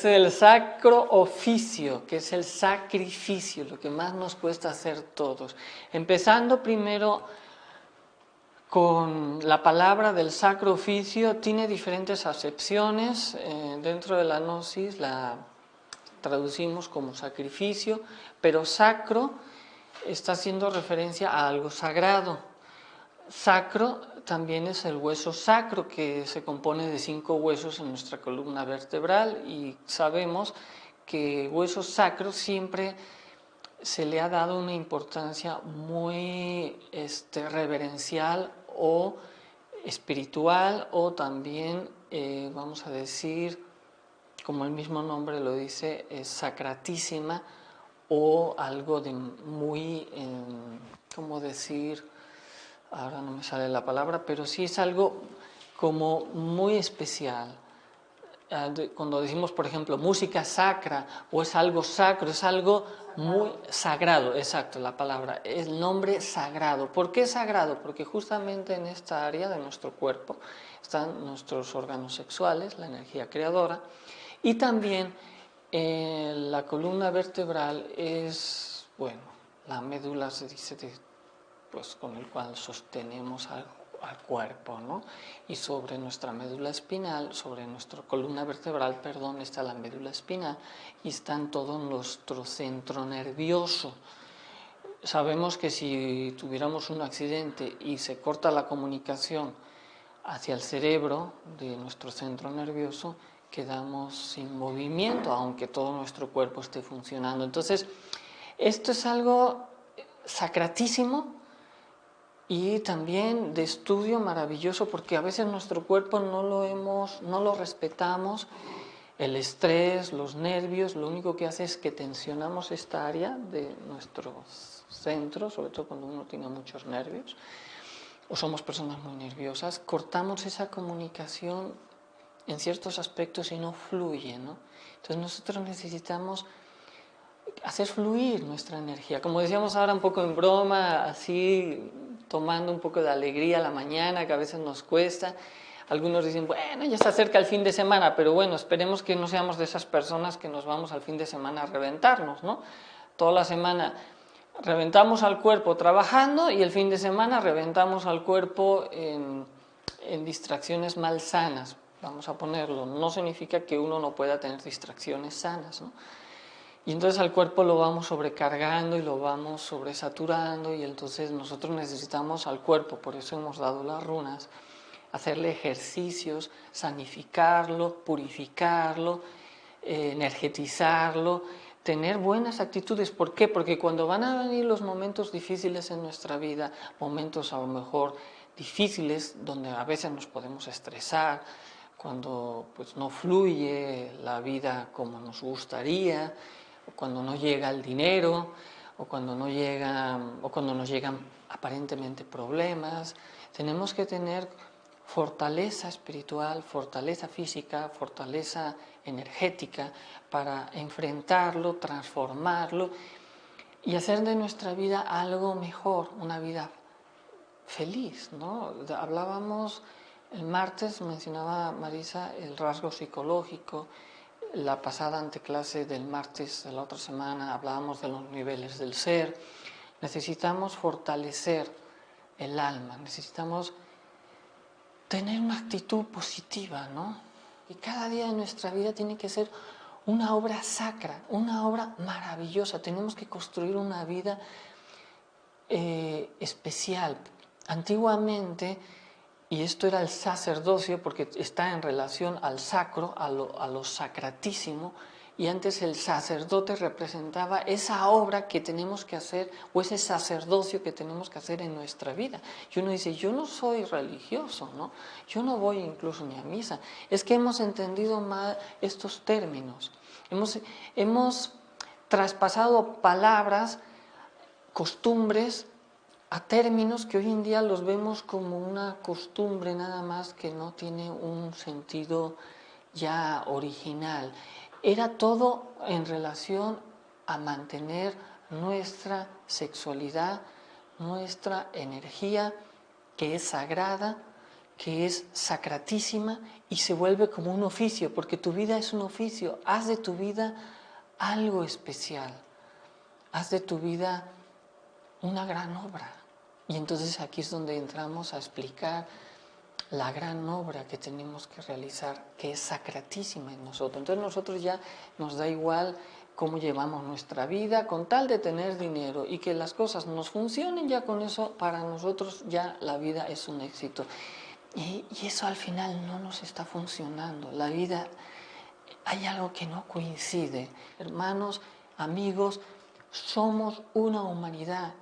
es el sacro oficio, que es el sacrificio, lo que más nos cuesta hacer todos. Empezando primero con la palabra del sacro oficio, tiene diferentes acepciones. Dentro de la gnosis la traducimos como sacrificio, pero sacro está haciendo referencia a algo sagrado. Sacro también es el hueso sacro, que se compone de 5 huesos en nuestra columna vertebral, y sabemos que hueso sacro siempre se le ha dado una importancia muy reverencial o espiritual, o también vamos a decir, como el mismo nombre lo dice, es sacratísima, o algo de muy, ¿cómo decir? Ahora no me sale la palabra, pero sí es algo como muy especial. Cuando decimos, por ejemplo, música sacra, o es algo sacro, es algo muy sagrado, exacto, la palabra, es el nombre sagrado. ¿Por qué sagrado? Porque justamente en esta área de nuestro cuerpo están nuestros órganos sexuales, la energía creadora, y también la columna vertebral es, bueno, la médula se dice pues con el cual sostenemos al cuerpo, ¿no? Y sobre nuestra médula espinal, sobre nuestra columna vertebral, perdón, está la médula espinal y está en todo nuestro centro nervioso. Sabemos que si tuviéramos un accidente y se corta la comunicación hacia el cerebro de nuestro centro nervioso, quedamos sin movimiento, aunque todo nuestro cuerpo esté funcionando. Entonces, esto es algo sacratísimo y también de estudio maravilloso, porque a veces nuestro cuerpo no lo respetamos. El estrés, los nervios, lo único que hace es que tensionamos esta área de nuestro centro, sobre todo cuando uno tiene muchos nervios o somos personas muy nerviosas, cortamos esa comunicación en ciertos aspectos y no fluye, ¿no? Entonces nosotros necesitamos hacer fluir nuestra energía. Como decíamos ahora un poco en broma, así tomando un poco de alegría a la mañana, que a veces nos cuesta. Algunos dicen, bueno, ya se acerca el fin de semana, pero bueno, esperemos que no seamos de esas personas que nos vamos al fin de semana a reventarnos, ¿no? Toda la semana reventamos al cuerpo trabajando y el fin de semana reventamos al cuerpo en distracciones malsanas, vamos a ponerlo. No significa que uno no pueda tener distracciones sanas, ¿no? Y entonces al cuerpo lo vamos sobrecargando y lo vamos sobresaturando, y entonces nosotros necesitamos al cuerpo, por eso hemos dado las runas, hacerle ejercicios, sanificarlo, purificarlo, energetizarlo, tener buenas actitudes. ¿Por qué? Porque cuando van a venir los momentos difíciles en nuestra vida, momentos a lo mejor difíciles donde a veces nos podemos estresar, cuando pues no fluye la vida como nos gustaría, o cuando no llega el dinero, o cuando no llega, o cuando nos llegan aparentemente problemas, tenemos que tener fortaleza espiritual, fortaleza física, fortaleza energética para enfrentarlo, transformarlo y hacer de nuestra vida algo mejor, una vida feliz, ¿no? Hablábamos el martes, mencionaba Marisa, el rasgo psicológico. La pasada anteclase del martes de la otra semana hablábamos de los niveles del ser. Necesitamos fortalecer el alma, necesitamos tener una actitud positiva, ¿no? Y cada día de nuestra vida tiene que ser una obra sacra, una obra maravillosa. Tenemos que construir una vida especial. Antiguamente, y esto era el sacerdocio porque está en relación al sacro, a lo sacratísimo, y antes el sacerdote representaba esa obra que tenemos que hacer, o ese sacerdocio que tenemos que hacer en nuestra vida. Y uno dice, yo no soy religioso, ¿no? Yo no voy incluso ni a misa. Es que hemos entendido mal estos términos. Hemos traspasado palabras, costumbres, a términos que hoy en día los vemos como una costumbre nada más, que no tiene un sentido ya original. Era todo en relación a mantener nuestra sexualidad, nuestra energía, que es sagrada, que es sacratísima y se vuelve como un oficio, porque tu vida es un oficio. Haz de tu vida algo especial, haz de tu vida una gran obra. Y entonces aquí es donde entramos a explicar la gran obra que tenemos que realizar, que es sacratísima en nosotros. Entonces nosotros ya nos da igual cómo llevamos nuestra vida, con tal de tener dinero y que las cosas nos funcionen, ya con eso para nosotros ya la vida es un éxito. Y eso al final no nos está funcionando. La vida, hay algo que no coincide. Hermanos, amigos, somos una humanidad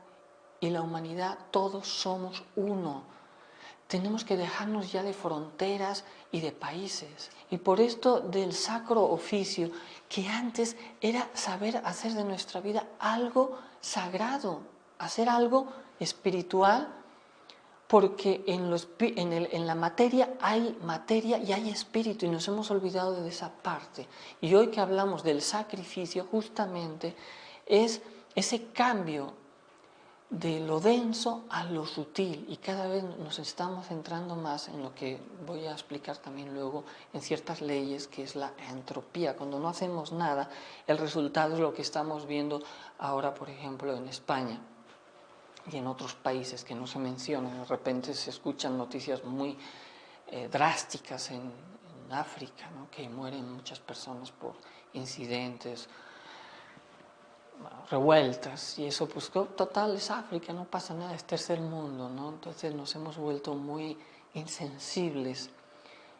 y la humanidad todos somos uno. Tenemos que dejarnos ya de fronteras y de países. Y por esto del sacro oficio, que antes era saber hacer de nuestra vida algo sagrado, hacer algo espiritual, porque en la materia hay materia y hay espíritu y nos hemos olvidado de esa parte. Y hoy que hablamos del sacrificio, justamente es ese cambio de lo denso a lo sutil, y cada vez nos estamos centrando más en lo que voy a explicar también luego en ciertas leyes, que es la entropía. Cuando no hacemos nada, el resultado es lo que estamos viendo ahora, por ejemplo, en España y en otros países que no se mencionan. De repente se escuchan noticias muy drásticas en África, ¿no? Que mueren muchas personas por incidentes, revueltas, y eso pues total es África, no pasa nada, es tercer mundo, ¿no? Entonces nos hemos vuelto muy insensibles,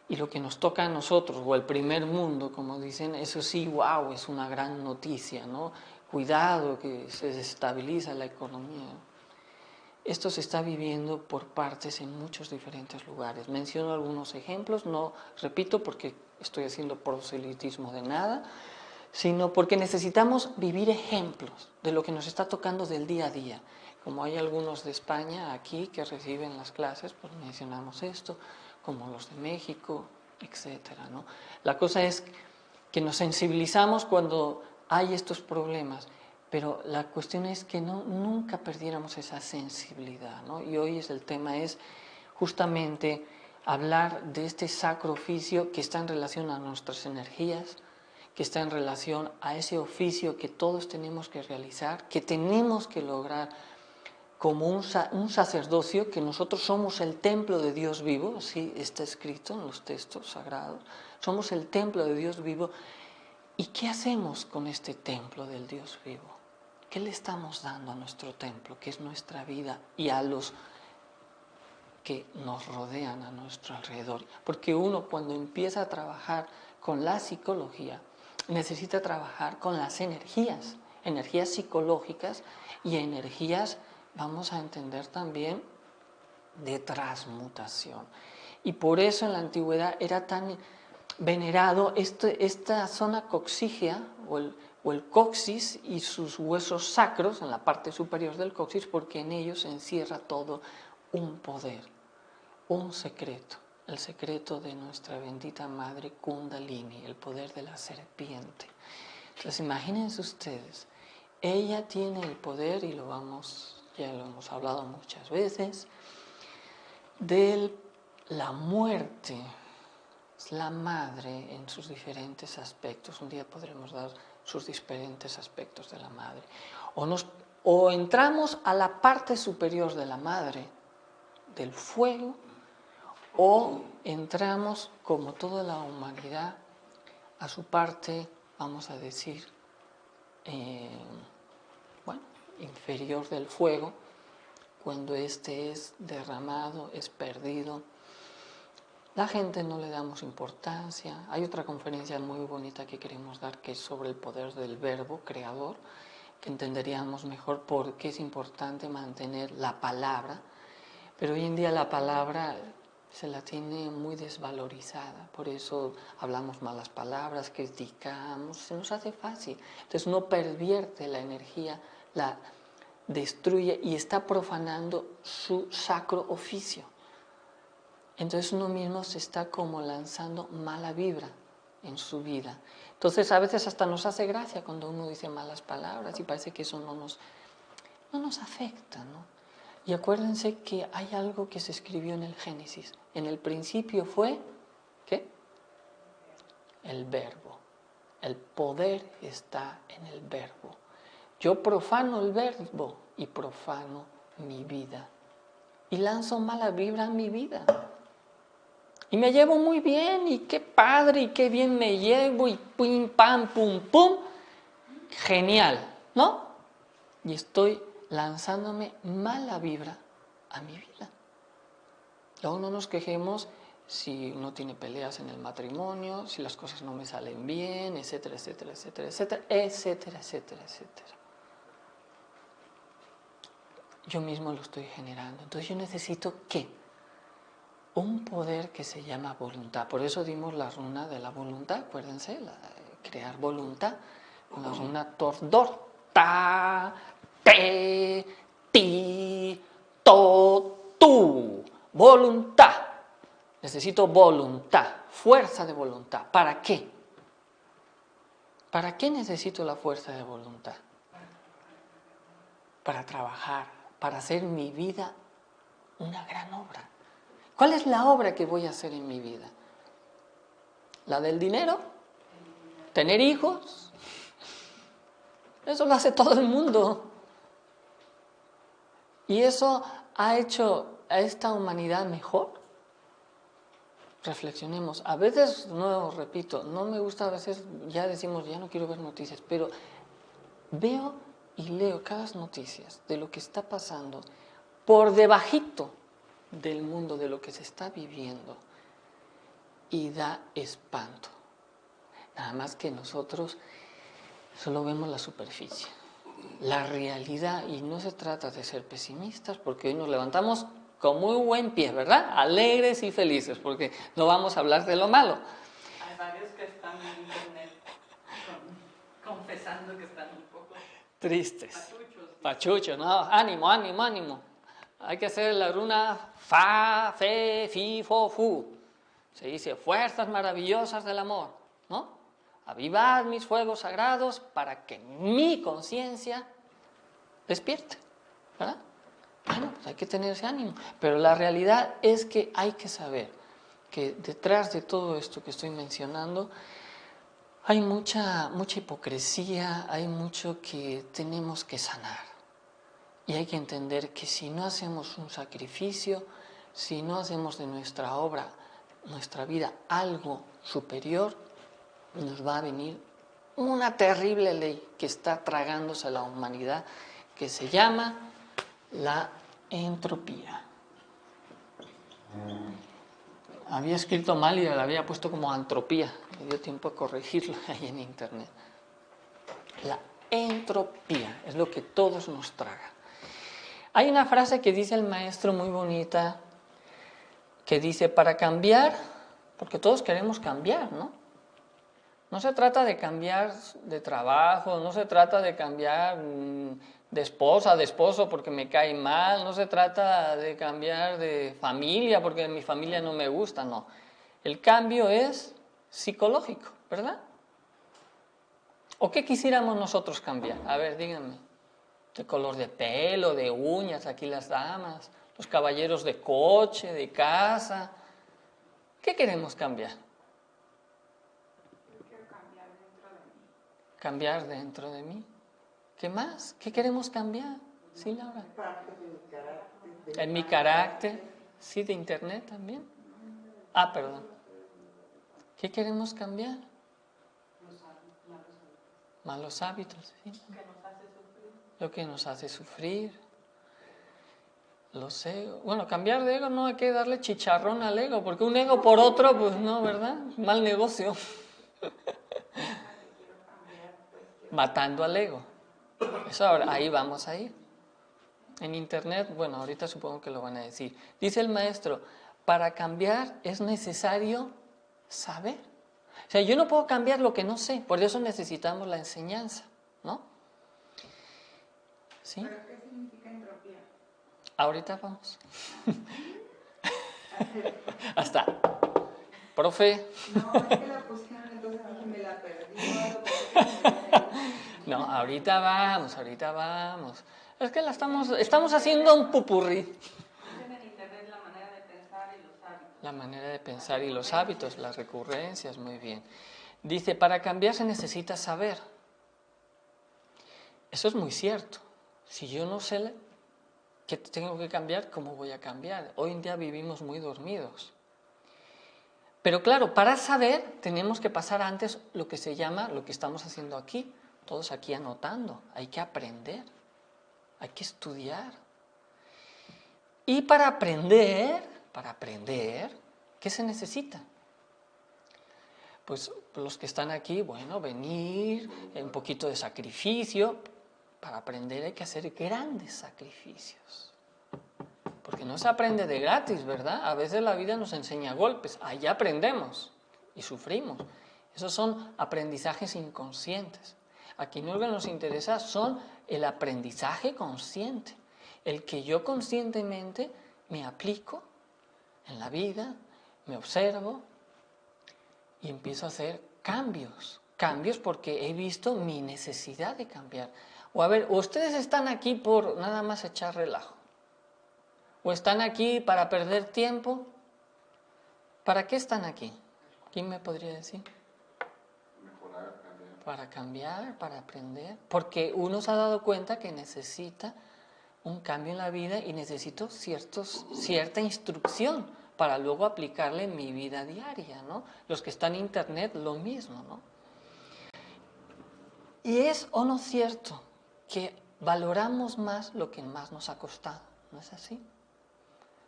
y lo que nos toca a nosotros, o el primer mundo, como dicen, eso sí, wow, es una gran noticia, ¿no? Cuidado que se desestabiliza la economía. Esto se está viviendo por partes en muchos diferentes lugares. Menciono algunos ejemplos, no repito porque estoy haciendo proselitismo de nada, sino porque necesitamos vivir ejemplos de lo que nos está tocando del día a día. Como hay algunos de España aquí que reciben las clases, pues mencionamos esto, como los de México, etcétera, ¿no? La cosa es que nos sensibilizamos cuando hay estos problemas, pero la cuestión es que nunca perdiéramos esa sensibilidad, ¿no? Y hoy el tema es justamente hablar de este sacro oficio que está en relación a nuestras energías, que está en relación a ese oficio que todos tenemos que realizar, que tenemos que lograr como un sacerdocio, que nosotros somos el templo de Dios vivo, así está escrito en los textos sagrados, somos el templo de Dios vivo. ¿Y qué hacemos con este templo del Dios vivo? ¿Qué le estamos dando a nuestro templo, que es nuestra vida, y a los que nos rodean a nuestro alrededor? Porque uno, cuando empieza a trabajar con la psicología, necesita trabajar con las energías psicológicas y energías, vamos a entender también, de transmutación. Y por eso en la antigüedad era tan venerado esta zona coxígea o el coxis y sus huesos sacros en la parte superior del coxis, porque en ellos se encierra todo un poder, un secreto, el secreto de nuestra bendita madre Kundalini, el poder de la serpiente. Entonces imagínense ustedes, ella tiene el poder, y ya lo hemos hablado muchas veces, de la muerte. Es la madre en sus diferentes aspectos. Un día podremos dar sus diferentes aspectos de la madre. O entramos a la parte superior de la madre, del fuego, o entramos, como toda la humanidad, a su parte, vamos a decir, inferior del fuego, cuando éste es derramado, es perdido. La gente no le damos importancia. Hay otra conferencia muy bonita que queremos dar, que es sobre el poder del verbo creador, que entenderíamos mejor por qué es importante mantener la palabra. Pero hoy en día la palabra se la tiene muy desvalorizada, por eso hablamos malas palabras, criticamos, se nos hace fácil. Entonces uno pervierte la energía, la destruye y está profanando su sacro oficio. Entonces uno mismo se está como lanzando mala vibra en su vida. Entonces a veces hasta nos hace gracia cuando uno dice malas palabras y parece que eso no nos afecta, ¿no? Y acuérdense que hay algo que se escribió en el Génesis. En el principio fue, ¿qué? El verbo. El poder está en el verbo. Yo profano el verbo y profano mi vida. Y lanzo mala vibra a mi vida. Y me llevo muy bien, y qué padre, y qué bien me llevo, y pim, pam, pum, pum. Genial, ¿no? Y estoy lanzándome mala vibra a mi vida. Luego no nos quejemos si uno tiene peleas en el matrimonio, si las cosas no me salen bien, etcétera, etcétera, etcétera, etcétera, etcétera, etcétera, etcétera. Yo mismo lo estoy generando. Entonces yo necesito, ¿qué? Un poder que se llama voluntad. Por eso dimos la runa de la voluntad, acuérdense, crear voluntad. Con la runa Tordor. Ta, te, ti, to, tu. Voluntad. Necesito voluntad, fuerza de voluntad. ¿Para qué? ¿Para qué necesito la fuerza de voluntad? Para trabajar, para hacer mi vida una gran obra. ¿Cuál es la obra que voy a hacer en mi vida? ¿La del dinero? ¿Tener hijos? Eso lo hace todo el mundo. ¿Y eso ha hecho a esta humanidad mejor? Reflexionemos. A veces, no repito, no me gusta, a veces ya decimos, ya no quiero ver noticias, pero veo y leo cada noticias de lo que está pasando por debajito del mundo, de lo que se está viviendo, y da espanto. Nada más que nosotros solo vemos la superficie, la realidad, y no se trata de ser pesimistas, porque hoy nos levantamos con muy buen pie, ¿verdad? Alegres y felices, porque no vamos a hablar de lo malo. Hay varios que están en internet confesando que están un poco tristes. pachuchos. Pachuchos, no, ánimo, ánimo, ánimo. Hay que hacer la runa fa, fe, fi, fo, fu. Se dice fuerzas maravillosas del amor, ¿no? Avivad mis fuegos sagrados para que mi conciencia despierte, ¿verdad? Bueno, pues hay que tener ese ánimo. Pero la realidad es que hay que saber que detrás de todo esto que estoy mencionando hay mucha hipocresía, hay mucho que tenemos que sanar. Y hay que entender que si no hacemos un sacrificio, si no hacemos de nuestra obra, nuestra vida, algo superior, nos va a venir una terrible ley que está tragándose a la humanidad, que se llama la entropía. Había escrito mal y la había puesto como antropía. Me dio tiempo a corregirlo ahí en internet. La entropía es lo que todos nos traga. Hay una frase que dice el maestro muy bonita, que dice, para cambiar, porque todos queremos cambiar, ¿no? No se trata de cambiar de trabajo, no se trata de cambiar de esposa, de esposo porque me cae mal, no se trata de cambiar de familia porque mi familia no me gusta, no. El cambio es psicológico, ¿verdad? ¿O qué quisiéramos nosotros cambiar? A ver, díganme. De color de pelo, de uñas, aquí las damas, los caballeros de coche, de casa. ¿Qué queremos cambiar? Yo quiero cambiar dentro de mí. Cambiar dentro de mí. ¿Qué más? ¿Qué queremos cambiar? Sí, Laura. En mi carácter. Sí, de internet también. Ah, perdón. ¿Qué queremos cambiar? Malos hábitos, sí. Lo que nos hace sufrir. Los egos. Bueno, cambiar de ego no hay que darle chicharrón al ego, porque un ego por otro, pues no, ¿verdad? Mal negocio. Matando al ego. Eso ahora, ahí vamos a ir. En internet, bueno, ahorita supongo que lo van a decir. Dice el maestro, para cambiar es necesario saber. O sea, yo no puedo cambiar lo que no sé, por eso necesitamos la enseñanza, ¿no? ¿Sí? ¿Pero qué significa entropía? Ahorita vamos. Hasta. Profe. No, es que la pusieron, entonces dije, me la perdí. No, ahorita vamos. Es que estamos haciendo un pupurrí. Dicen en internet la manera de pensar y los hábitos. La manera de pensar y los hábitos, las recurrencias, muy bien. Dice, para cambiar se necesita saber. Eso es muy cierto. Si yo no sé qué tengo que cambiar, ¿cómo voy a cambiar? Hoy en día vivimos muy dormidos. Pero claro, para saber tenemos que pasar antes lo que se llama, lo que estamos haciendo aquí, todos aquí anotando. Hay que aprender, hay que estudiar. Y para aprender, ¿qué se necesita? Pues los que están aquí, bueno, venir, un poquito de sacrificio. Para aprender hay que hacer grandes sacrificios. Porque no se aprende de gratis, ¿verdad? A veces la vida nos enseña golpes, ahí aprendemos y sufrimos. Esos son aprendizajes inconscientes. Aquí lo que nos interesa son el aprendizaje consciente, el que yo conscientemente me aplico en la vida, me observo y empiezo a hacer cambios porque he visto mi necesidad de cambiar. O a ver, ustedes están aquí por nada más echar relajo. ¿O están aquí para perder tiempo? ¿Para qué están aquí? ¿Quién me podría decir? Mejorar, cambiar. Para cambiar, para aprender. Porque uno se ha dado cuenta que necesita un cambio en la vida y necesito cierta instrucción para luego aplicarla en mi vida diaria, ¿no? Los que están en internet, lo mismo, ¿no? Y es o no cierto que valoramos más lo que más nos ha costado, ¿no es así?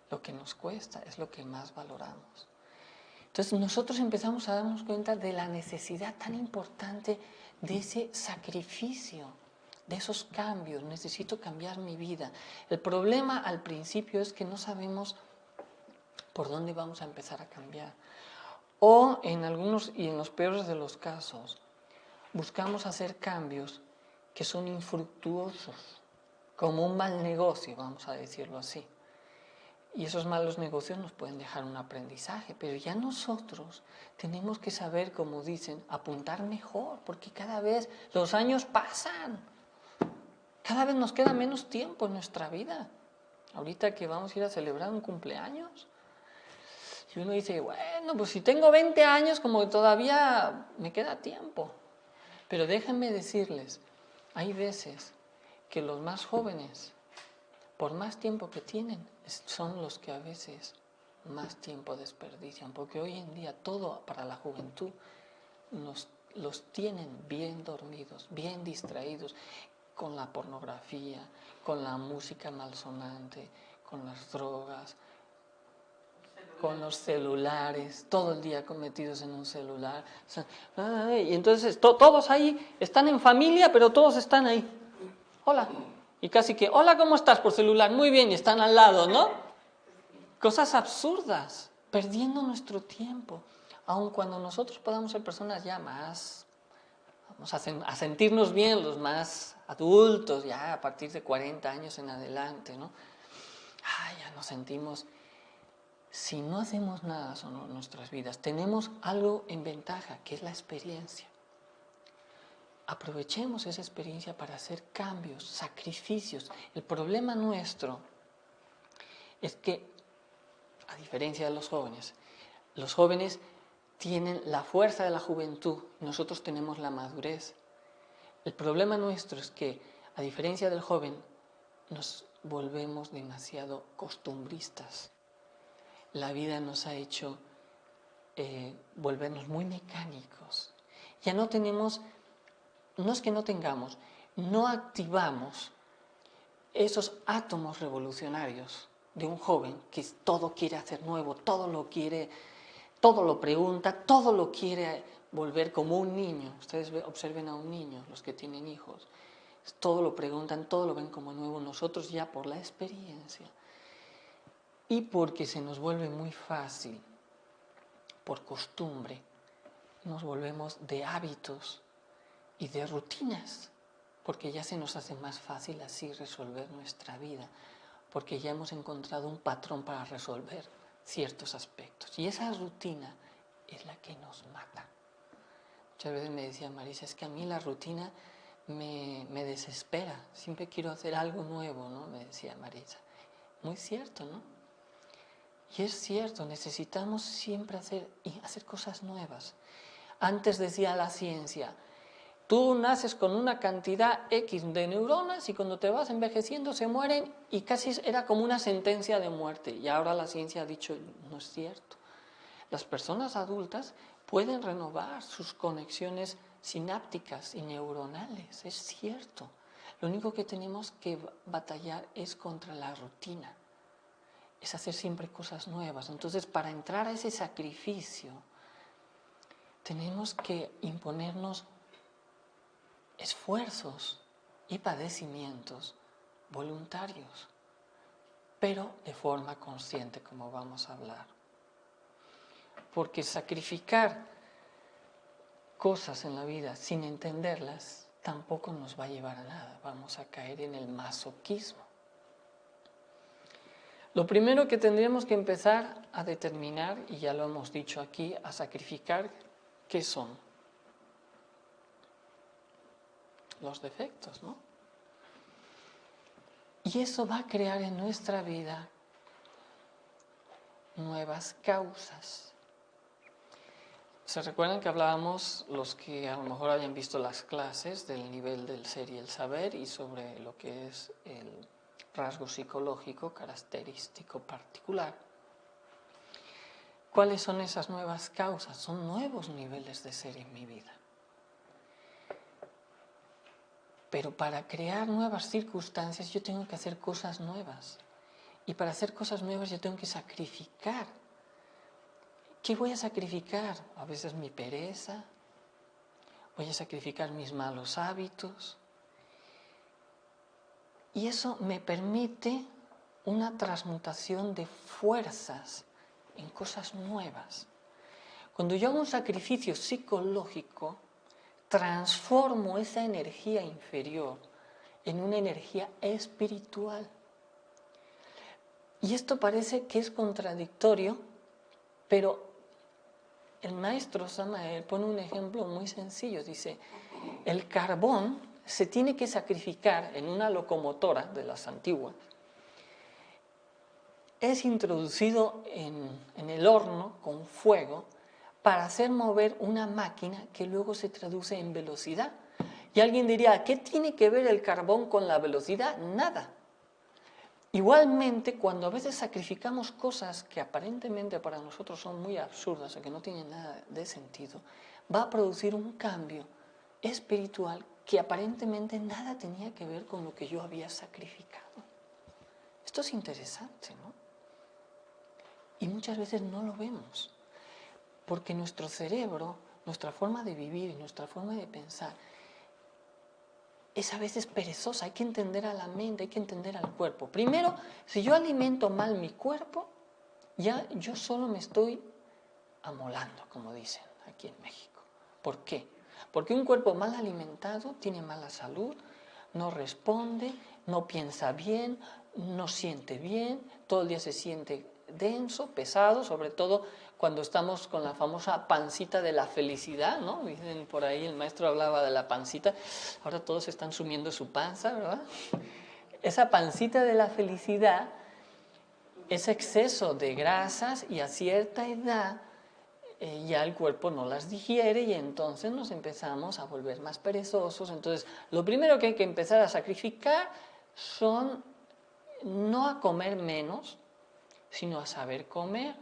Lo que nos cuesta es lo que más valoramos. Entonces nosotros empezamos a darnos cuenta de la necesidad tan importante de ese sacrificio, de esos cambios. Necesito cambiar mi vida. El problema al principio es que no sabemos por dónde vamos a empezar a cambiar. O en algunos y en los peores de los casos, buscamos hacer cambios que son infructuosos, como un mal negocio, vamos a decirlo así. Y esos malos negocios nos pueden dejar un aprendizaje, pero ya nosotros tenemos que saber, como dicen, apuntar mejor, porque cada vez los años pasan, cada vez nos queda menos tiempo en nuestra vida. Ahorita que vamos a ir a celebrar un cumpleaños, y uno dice, bueno, pues si tengo 20 años, como que todavía me queda tiempo. Pero déjenme decirles, hay veces que los más jóvenes, por más tiempo que tienen, son los que a veces más tiempo desperdician, porque hoy en día todo para la juventud los tienen bien dormidos, bien distraídos con la pornografía, con la música malsonante, con las drogas, con los celulares, todo el día metidos en un celular. O sea, y entonces todos ahí están en familia, pero todos están ahí. Hola. Y casi que, hola, ¿cómo estás? Por celular. Muy bien, y están al lado, ¿no? Cosas absurdas, perdiendo nuestro tiempo. Aun cuando nosotros podamos ser personas ya más, vamos a sentirnos bien, los más adultos, ya a partir de 40 años en adelante, ¿no? Ya nos sentimos. Si no hacemos nada en nuestras vidas, tenemos algo en ventaja, que es la experiencia. Aprovechemos esa experiencia para hacer cambios, sacrificios. El problema nuestro es que, a diferencia de los jóvenes tienen la fuerza de la juventud, nosotros tenemos la madurez. El problema nuestro es que, a diferencia del joven, nos volvemos demasiado costumbristas. La vida nos ha hecho volvernos muy mecánicos. Ya no tenemos, no es que no tengamos, no activamos esos átomos revolucionarios de un joven que todo quiere hacer nuevo, todo lo quiere, todo lo pregunta, todo lo quiere volver como un niño. Ustedes observen a un niño, los que tienen hijos, todo lo preguntan, todo lo ven como nuevo. Nosotros ya por la experiencia y porque se nos vuelve muy fácil, por costumbre, nos volvemos de hábitos y de rutinas, porque ya se nos hace más fácil así resolver nuestra vida, porque ya hemos encontrado un patrón para resolver ciertos aspectos. Y esa rutina es la que nos mata. Muchas veces me decía Marisa, es que a mí la rutina me desespera, siempre quiero hacer algo nuevo, ¿no? Me decía Marisa. Muy cierto, ¿no? Y es cierto, necesitamos siempre hacer cosas nuevas. Antes decía la ciencia, tú naces con una cantidad X de neuronas y cuando te vas envejeciendo se mueren y casi era como una sentencia de muerte. Y ahora la ciencia ha dicho, no es cierto. Las personas adultas pueden renovar sus conexiones sinápticas y neuronales, es cierto. Lo único que tenemos que batallar es contra la rutina, es hacer siempre cosas nuevas. Entonces, para entrar a ese sacrificio, tenemos que imponernos esfuerzos y padecimientos voluntarios, pero de forma consciente, como vamos a hablar. Porque sacrificar cosas en la vida sin entenderlas tampoco nos va a llevar a nada, vamos a caer en el masoquismo. Lo primero que tendríamos que empezar a determinar, y ya lo hemos dicho aquí, a sacrificar, ¿qué son? Los defectos, ¿no? Y eso va a crear en nuestra vida nuevas causas. ¿Se recuerdan que hablábamos, los que a lo mejor hayan visto las clases, del nivel del ser y el saber y sobre lo que es el rasgo psicológico característico particular? ¿Cuáles son esas nuevas causas? Son nuevos niveles de ser en mi vida. Pero para crear nuevas circunstancias yo tengo que hacer cosas nuevas. Y para hacer cosas nuevas yo tengo que sacrificar. ¿Qué voy a sacrificar? A veces mi pereza, voy a sacrificar mis malos hábitos. Y eso me permite una transmutación de fuerzas en cosas nuevas. Cuando yo hago un sacrificio psicológico, transformo esa energía inferior en una energía espiritual. Y esto parece que es contradictorio, pero el maestro Samael pone un ejemplo muy sencillo. Dice, el carbón se tiene que sacrificar en una locomotora de las antiguas. Es introducido en el horno con fuego para hacer mover una máquina que luego se traduce en velocidad. Y alguien diría, ¿qué tiene que ver el carbón con la velocidad? Nada. Igualmente, cuando a veces sacrificamos cosas que aparentemente para nosotros son muy absurdas o que no tienen nada de sentido, va a producir un cambio espiritual que aparentemente nada tenía que ver con lo que yo había sacrificado. Esto es interesante, ¿no? Y muchas veces no lo vemos, porque nuestro cerebro, nuestra forma de vivir y nuestra forma de pensar es a veces perezosa. Hay que entender a la mente, hay que entender al cuerpo. Primero, si yo alimento mal mi cuerpo, ya yo solo me estoy amolando, como dicen aquí en México. ¿Por qué? Porque un cuerpo mal alimentado tiene mala salud, no responde, no piensa bien, no siente bien, todo el día se siente denso, pesado, sobre todo cuando estamos con la famosa pancita de la felicidad, ¿no? Dicen por ahí, el maestro hablaba de la pancita, ahora todos están sumiendo su panza, ¿verdad? Esa pancita de la felicidad es exceso de grasas y a cierta edad ya el cuerpo no las digiere y entonces nos empezamos a volver más perezosos. Entonces, lo primero que hay que empezar a sacrificar son no a comer menos, sino a saber comer.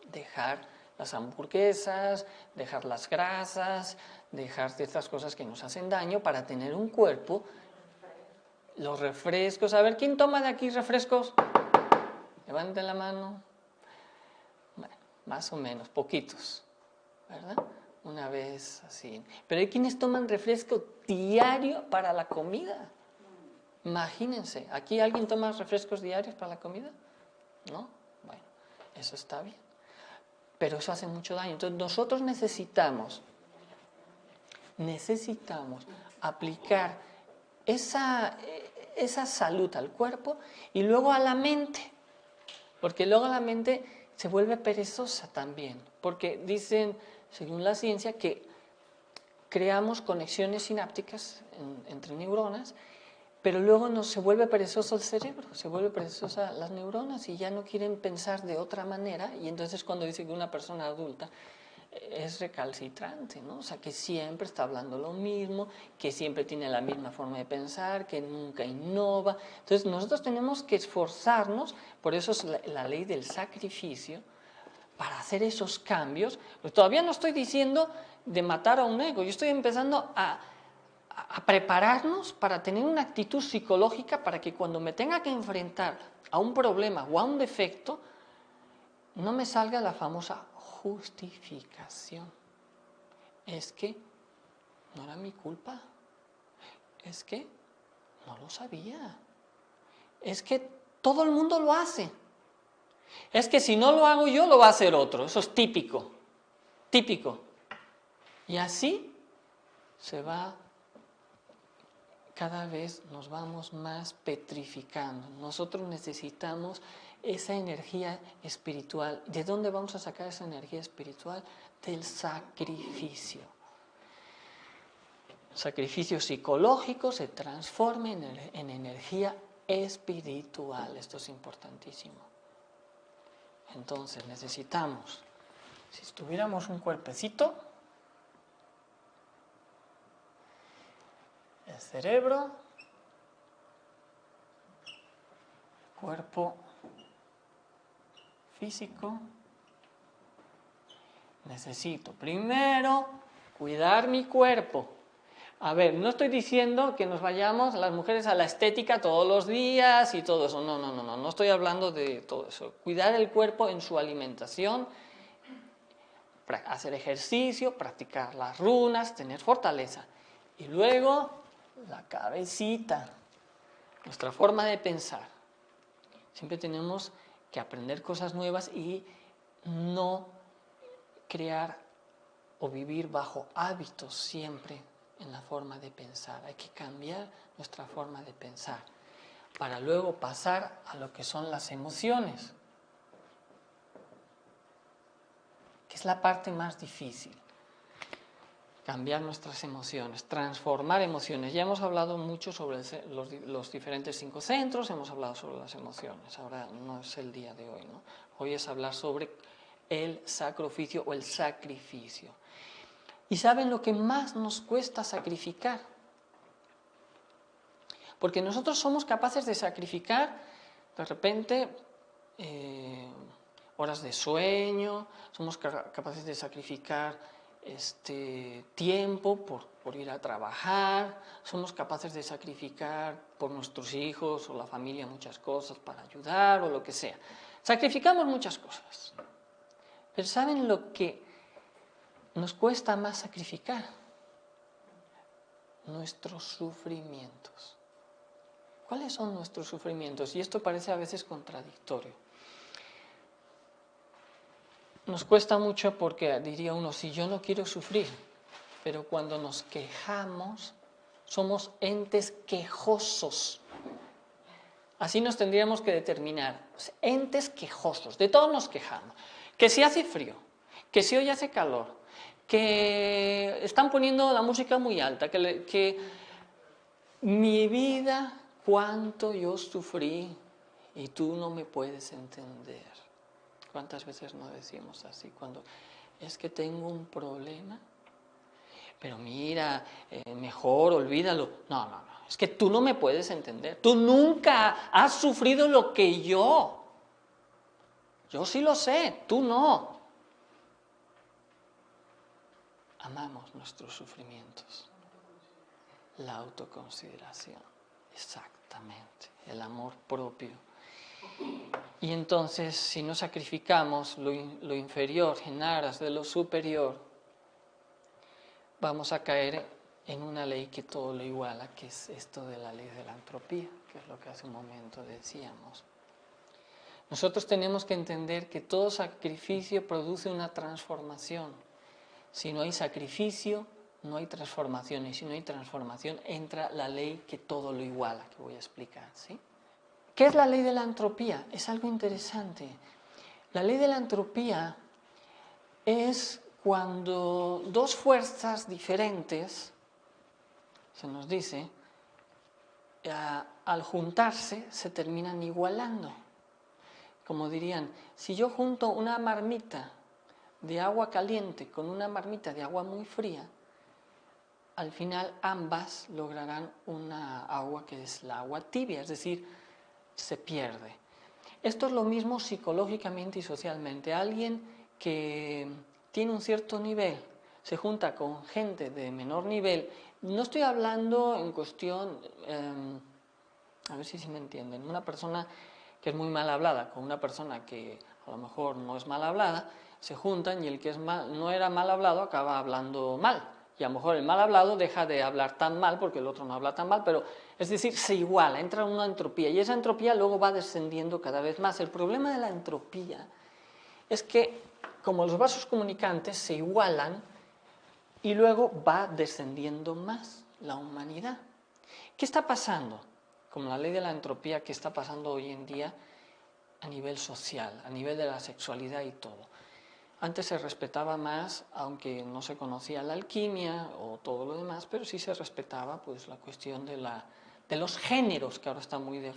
Dejar las hamburguesas, dejar las grasas, dejar ciertas cosas que nos hacen daño para tener un cuerpo. Los refrescos, a ver, ¿quién toma de aquí refrescos? Levanten la mano. Bueno, más o menos, poquitos, ¿verdad? Una vez así. Pero hay quienes toman refresco diario para la comida. Imagínense, ¿aquí alguien toma refrescos diarios para la comida? ¿No? Bueno, eso está bien. Pero eso hace mucho daño. Entonces nosotros necesitamos aplicar esa salud al cuerpo y luego a la mente. Porque luego la mente se vuelve perezosa también. Porque dicen, según la ciencia, que creamos conexiones sinápticas entre neuronas, pero luego se vuelve perezoso el cerebro, se vuelve perezosa las neuronas y ya no quieren pensar de otra manera, y entonces cuando dice que una persona adulta es recalcitrante, ¿no? O sea, que siempre está hablando lo mismo, que siempre tiene la misma forma de pensar, que nunca innova. Entonces nosotros tenemos que esforzarnos, por eso es la ley del sacrificio, para hacer esos cambios. Pues todavía no estoy diciendo de matar a un ego, yo estoy empezando a prepararnos para tener una actitud psicológica para que cuando me tenga que enfrentar a un problema o a un defecto, no me salga la famosa justificación. Es que no era mi culpa, es que no lo sabía, es que todo el mundo lo hace, es que si no lo hago yo, lo va a hacer otro. Eso es típico, típico. Y así se va, cada vez nos vamos más petrificando. Nosotros necesitamos esa energía espiritual. ¿De dónde vamos a sacar esa energía espiritual? Del sacrificio. El sacrificio psicológico se transforma en energía espiritual. Esto es importantísimo. Entonces necesitamos, si tuviéramos un cuerpecito, el cerebro, cuerpo físico, necesito primero cuidar mi cuerpo. A ver, no estoy diciendo que nos vayamos las mujeres a la estética todos los días y todo eso, no estoy hablando de todo eso. Cuidar el cuerpo en su alimentación, hacer ejercicio, practicar las runas, tener fortaleza. Y luego la cabecita, nuestra forma de pensar. Siempre tenemos que aprender cosas nuevas y no crear o vivir bajo hábitos siempre en la forma de pensar. Hay que cambiar nuestra forma de pensar para luego pasar a lo que son las emociones, que es la parte más difícil. Cambiar nuestras emociones, transformar emociones. Ya hemos hablado mucho sobre los diferentes 5 centros, hemos hablado sobre las emociones. Ahora no es el día de hoy, ¿no? Hoy es hablar sobre el sacrificio o el sacrificio. ¿Y saben lo que más nos cuesta sacrificar? Porque nosotros somos capaces de sacrificar, de repente, horas de sueño, somos capaces de sacrificar tiempo por ir a trabajar, somos capaces de sacrificar por nuestros hijos o la familia muchas cosas para ayudar o lo que sea. Sacrificamos muchas cosas. Pero ¿saben lo que nos cuesta más sacrificar? Nuestros sufrimientos. ¿Cuáles son nuestros sufrimientos? Y esto parece a veces contradictorio. Nos cuesta mucho porque diría uno, si yo no quiero sufrir, pero cuando nos quejamos, somos entes quejosos. Así nos tendríamos que determinar, entes quejosos, de todo nos quejamos. Que si hace frío, que si hoy hace calor, que están poniendo la música muy alta, que mi vida, cuánto yo sufrí y tú no me puedes entender. ¿Cuántas veces no decimos así? Cuando es que tengo un problema, pero mira, mejor olvídalo. No, es que tú no me puedes entender. Tú nunca has sufrido lo que yo. Yo sí lo sé, tú no. Amamos nuestros sufrimientos. La autoconsideración, exactamente, el amor propio. Y entonces, si no sacrificamos lo inferior en aras de lo superior, vamos a caer en una ley que todo lo iguala, que es esto de la ley de la entropía, que es lo que hace un momento decíamos. Nosotros tenemos que entender que todo sacrificio produce una transformación. Si no hay sacrificio, no hay transformación, y si no hay transformación, entra la ley que todo lo iguala, que voy a explicar, ¿sí? ¿Qué es la ley de la entropía? Es algo interesante. La ley de la entropía es cuando dos fuerzas diferentes, se nos dice, al juntarse se terminan igualando. Como dirían, si yo junto una marmita de agua caliente con una marmita de agua muy fría, al final ambas lograrán una agua que es la agua tibia, es decir, se pierde. Esto es lo mismo psicológicamente y socialmente. Alguien que tiene un cierto nivel se junta con gente de menor nivel. No estoy hablando en cuestión, a ver si me entienden, una persona que es muy mal hablada con una persona que a lo mejor no es mal hablada, se juntan y el que no era mal hablado acaba hablando mal. Y a lo mejor el mal hablado deja de hablar tan mal porque el otro no habla tan mal, pero es decir, se iguala, entra en una entropía y esa entropía luego va descendiendo cada vez más. El problema de la entropía es que como los vasos comunicantes se igualan y luego va descendiendo más la humanidad. ¿Qué está pasando? Como la ley de la entropía, ¿qué está pasando hoy en día a nivel social, a nivel de la sexualidad y todo? Antes se respetaba más, aunque no se conocía la alquimia o todo lo demás, pero sí se respetaba pues, la cuestión de los géneros, que ahora está muy de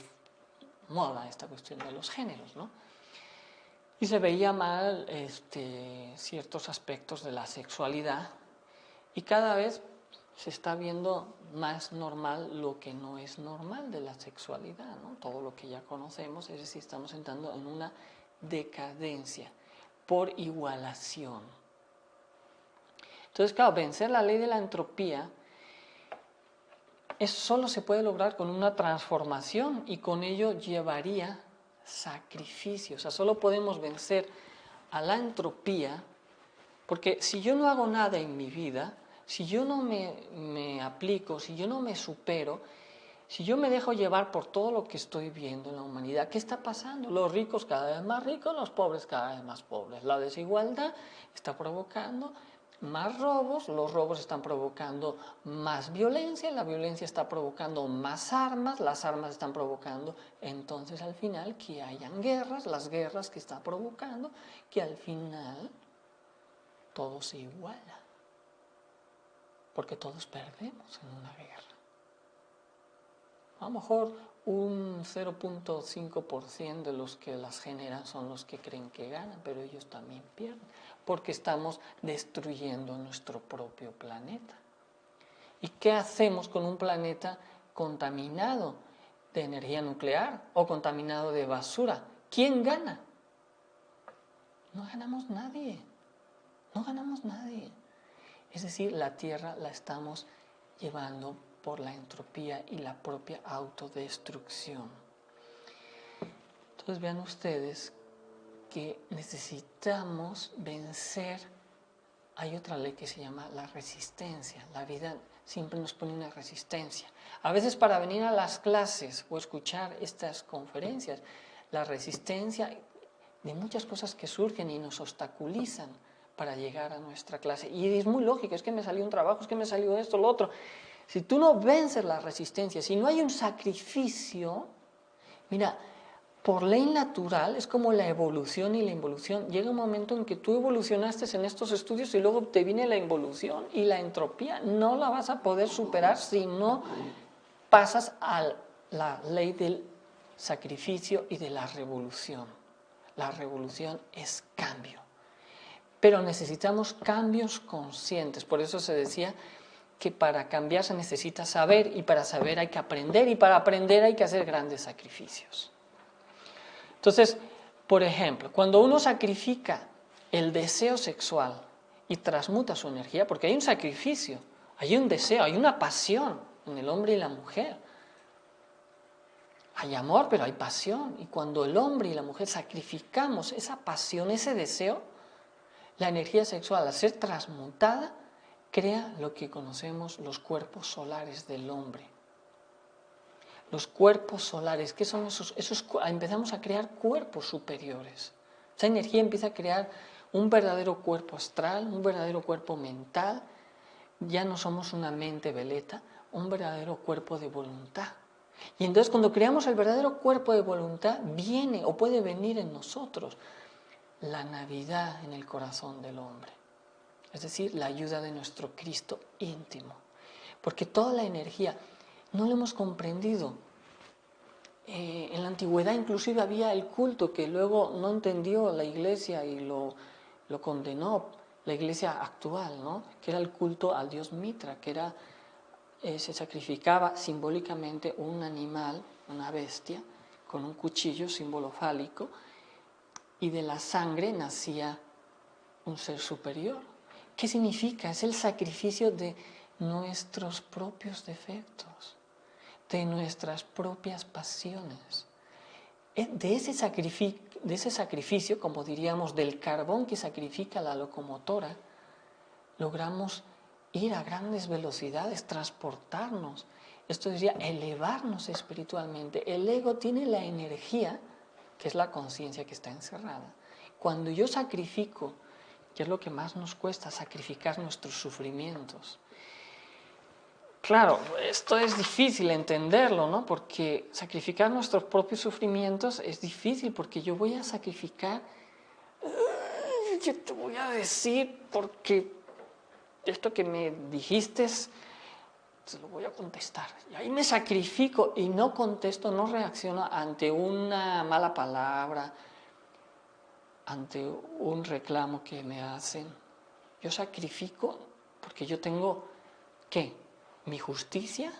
moda esta cuestión de los géneros, ¿no? Y se veía mal ciertos aspectos de la sexualidad y cada vez se está viendo más normal lo que no es normal de la sexualidad, ¿no? Todo lo que ya conocemos, es decir, estamos entrando en una decadencia por igualación. Entonces, claro, vencer la ley de la entropía solo se puede lograr con una transformación y con ello llevaría sacrificio. O sea, solo podemos vencer a la entropía porque si yo no hago nada en mi vida, si yo no me aplico, si yo no me supero, si yo me dejo llevar por todo lo que estoy viendo en la humanidad, ¿qué está pasando? Los ricos cada vez más ricos, los pobres cada vez más pobres. La desigualdad está provocando más robos, los robos están provocando más violencia, la violencia está provocando más armas, las armas están provocando entonces al final que hayan guerras, las guerras que están provocando que al final todo se iguala, porque todos perdemos en una guerra. A lo mejor un 0.5% de los que las generan son los que creen que ganan, pero ellos también pierden, porque estamos destruyendo nuestro propio planeta. ¿Y qué hacemos con un planeta contaminado de energía nuclear o contaminado de basura? ¿Quién gana? No ganamos nadie, no ganamos nadie. Es decir, la Tierra la estamos llevando por la entropía y la propia autodestrucción. Entonces vean ustedes que necesitamos vencer. Hay otra ley que se llama la resistencia. La vida siempre nos pone una resistencia. A veces para venir a las clases o escuchar estas conferencias, la resistencia de muchas cosas que surgen y nos obstaculizan para llegar a nuestra clase. Y es muy lógico, es que me salió un trabajo, es que me salió esto, lo otro. Si tú no vences la resistencia, si no hay un sacrificio, mira, por ley natural es como la evolución y la involución. Llega un momento en que tú evolucionaste en estos estudios y luego te viene la involución y la entropía. No la vas a poder superar si no pasas a la ley del sacrificio y de la revolución. La revolución es cambio. Pero necesitamos cambios conscientes. Por eso se decía que para cambiar se necesita saber y para saber hay que aprender y para aprender hay que hacer grandes sacrificios. Entonces, por ejemplo, cuando uno sacrifica el deseo sexual y transmuta su energía, porque hay un sacrificio, hay un deseo, hay una pasión en el hombre y la mujer. Hay amor, pero hay pasión. Y cuando el hombre y la mujer sacrificamos esa pasión, ese deseo, la energía sexual al ser transmutada crea lo que conocemos los cuerpos solares del hombre. Los cuerpos solares, ¿qué son esos? Empezamos a crear cuerpos superiores. Esa energía empieza a crear un verdadero cuerpo astral, un verdadero cuerpo mental. Ya no somos una mente veleta, un verdadero cuerpo de voluntad. Y entonces cuando creamos el verdadero cuerpo de voluntad, viene o puede venir en nosotros la Navidad en el corazón del hombre. es decir, la ayuda de nuestro Cristo íntimo. Porque toda la energía no lo hemos comprendido. En la antigüedad inclusive había el culto que luego no entendió la iglesia y lo condenó, la iglesia actual, ¿no? Que era el culto al dios Mitra, que era, se sacrificaba simbólicamente un animal, una bestia, con un cuchillo, símbolo fálico, y de la sangre nacía un ser superior. ¿Qué significa? Es el sacrificio de nuestros propios defectos, de nuestras propias pasiones. De ese sacrificio, como diríamos, del carbón que sacrifica la locomotora, logramos ir a grandes velocidades, transportarnos. Esto diría elevarnos espiritualmente. El ego tiene la energía, que es la conciencia que está encerrada. Cuando yo sacrifico, que es lo que más nos cuesta, sacrificar nuestros sufrimientos. Claro, esto es difícil entenderlo, ¿no? Porque sacrificar nuestros propios sufrimientos es difícil, porque yo voy a sacrificar, yo te voy a decir, porque esto que me dijiste, te lo voy a contestar. Y ahí me sacrifico y no contesto, no reacciono ante una mala palabra, ante un reclamo que me hacen. Yo sacrifico porque yo tengo, ¿qué? Mi justicia,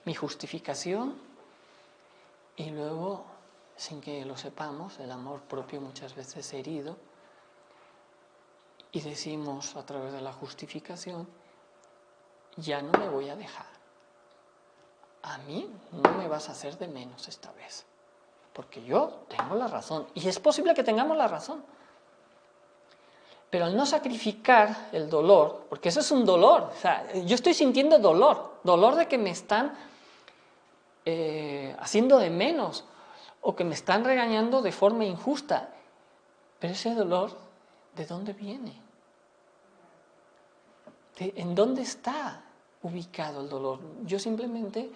mi justificación, y luego, sin que lo sepamos, el amor propio muchas veces herido, y decimos a través de la justificación, ya no me voy a dejar. A mí no me vas a hacer de menos esta vez, porque yo tengo la razón, y es posible que tengamos la razón. Pero al no sacrificar el dolor, porque eso es un dolor, o sea, yo estoy sintiendo dolor de que me están haciendo de menos, o que me están regañando de forma injusta. Pero ese dolor, ¿de dónde viene? ¿En dónde está ubicado el dolor? Yo simplemente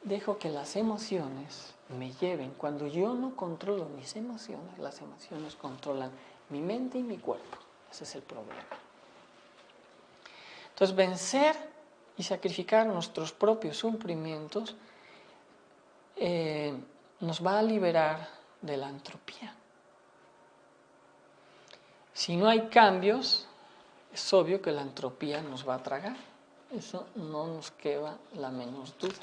dejo que las emociones me lleven. Cuando yo no controlo mis emociones, las emociones controlan mi mente y mi cuerpo. Ese es el problema. Entonces, vencer y sacrificar nuestros propios sufrimientos nos va a liberar de la entropía. Si no hay cambios, es obvio que la entropía nos va a tragar. Eso no nos queda la menor duda.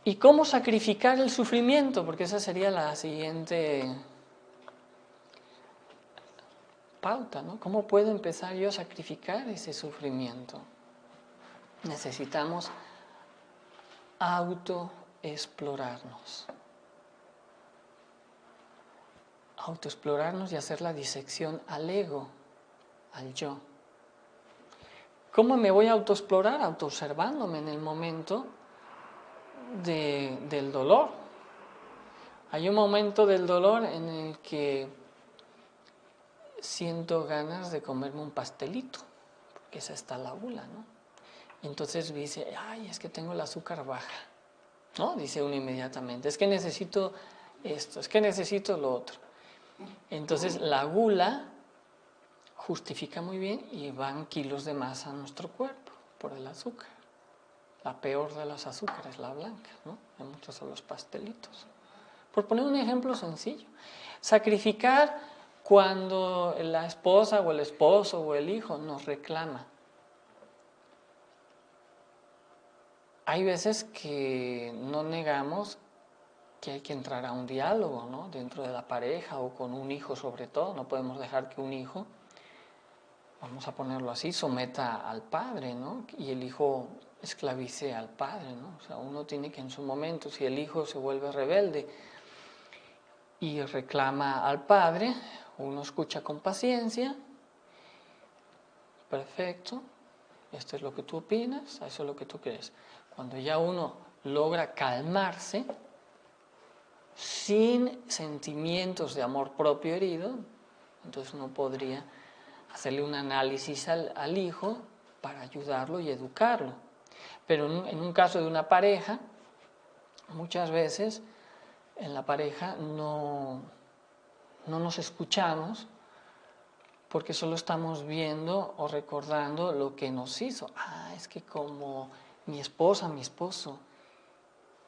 ¿Y cómo sacrificar el sufrimiento? Porque esa sería la siguiente pauta, ¿no? ¿Cómo puedo empezar yo a sacrificar ese sufrimiento? Necesitamos autoexplorarnos. Autoexplorarnos y hacer la disección al ego, al yo. ¿Cómo me voy a autoexplorar? Autoobservándome en el momento del dolor. Hay un momento del dolor en el que siento ganas de comerme un pastelito, porque esa está la gula, ¿no? Y entonces dice, ay, es que tengo el azúcar baja, ¿no? Dice uno inmediatamente, es que necesito esto, es que necesito lo otro. Entonces la gula justifica muy bien y van kilos de masa a nuestro cuerpo por el azúcar. La peor de las azúcares, la blanca, ¿no? Hay muchos son los pastelitos. Por poner un ejemplo sencillo, sacrificar cuando la esposa o el esposo o el hijo nos reclama. Hay veces que no negamos que hay que entrar a un diálogo, ¿no? Dentro de la pareja o con un hijo sobre todo. No podemos dejar que un hijo, vamos a ponerlo así, someta al padre, ¿no? Y el hijo esclavice al padre, ¿no? O sea, uno tiene que en su momento, si el hijo se vuelve rebelde y reclama al padre, uno escucha con paciencia, perfecto, esto es lo que tú opinas, eso es lo que tú crees. Cuando ya uno logra calmarse, sin sentimientos de amor propio herido, entonces uno podría hacerle un análisis al hijo para ayudarlo y educarlo. Pero en un caso de una pareja, muchas veces en la pareja no nos escuchamos porque solo estamos viendo o recordando lo que nos hizo. Ah, es que como mi esposa, mi esposo,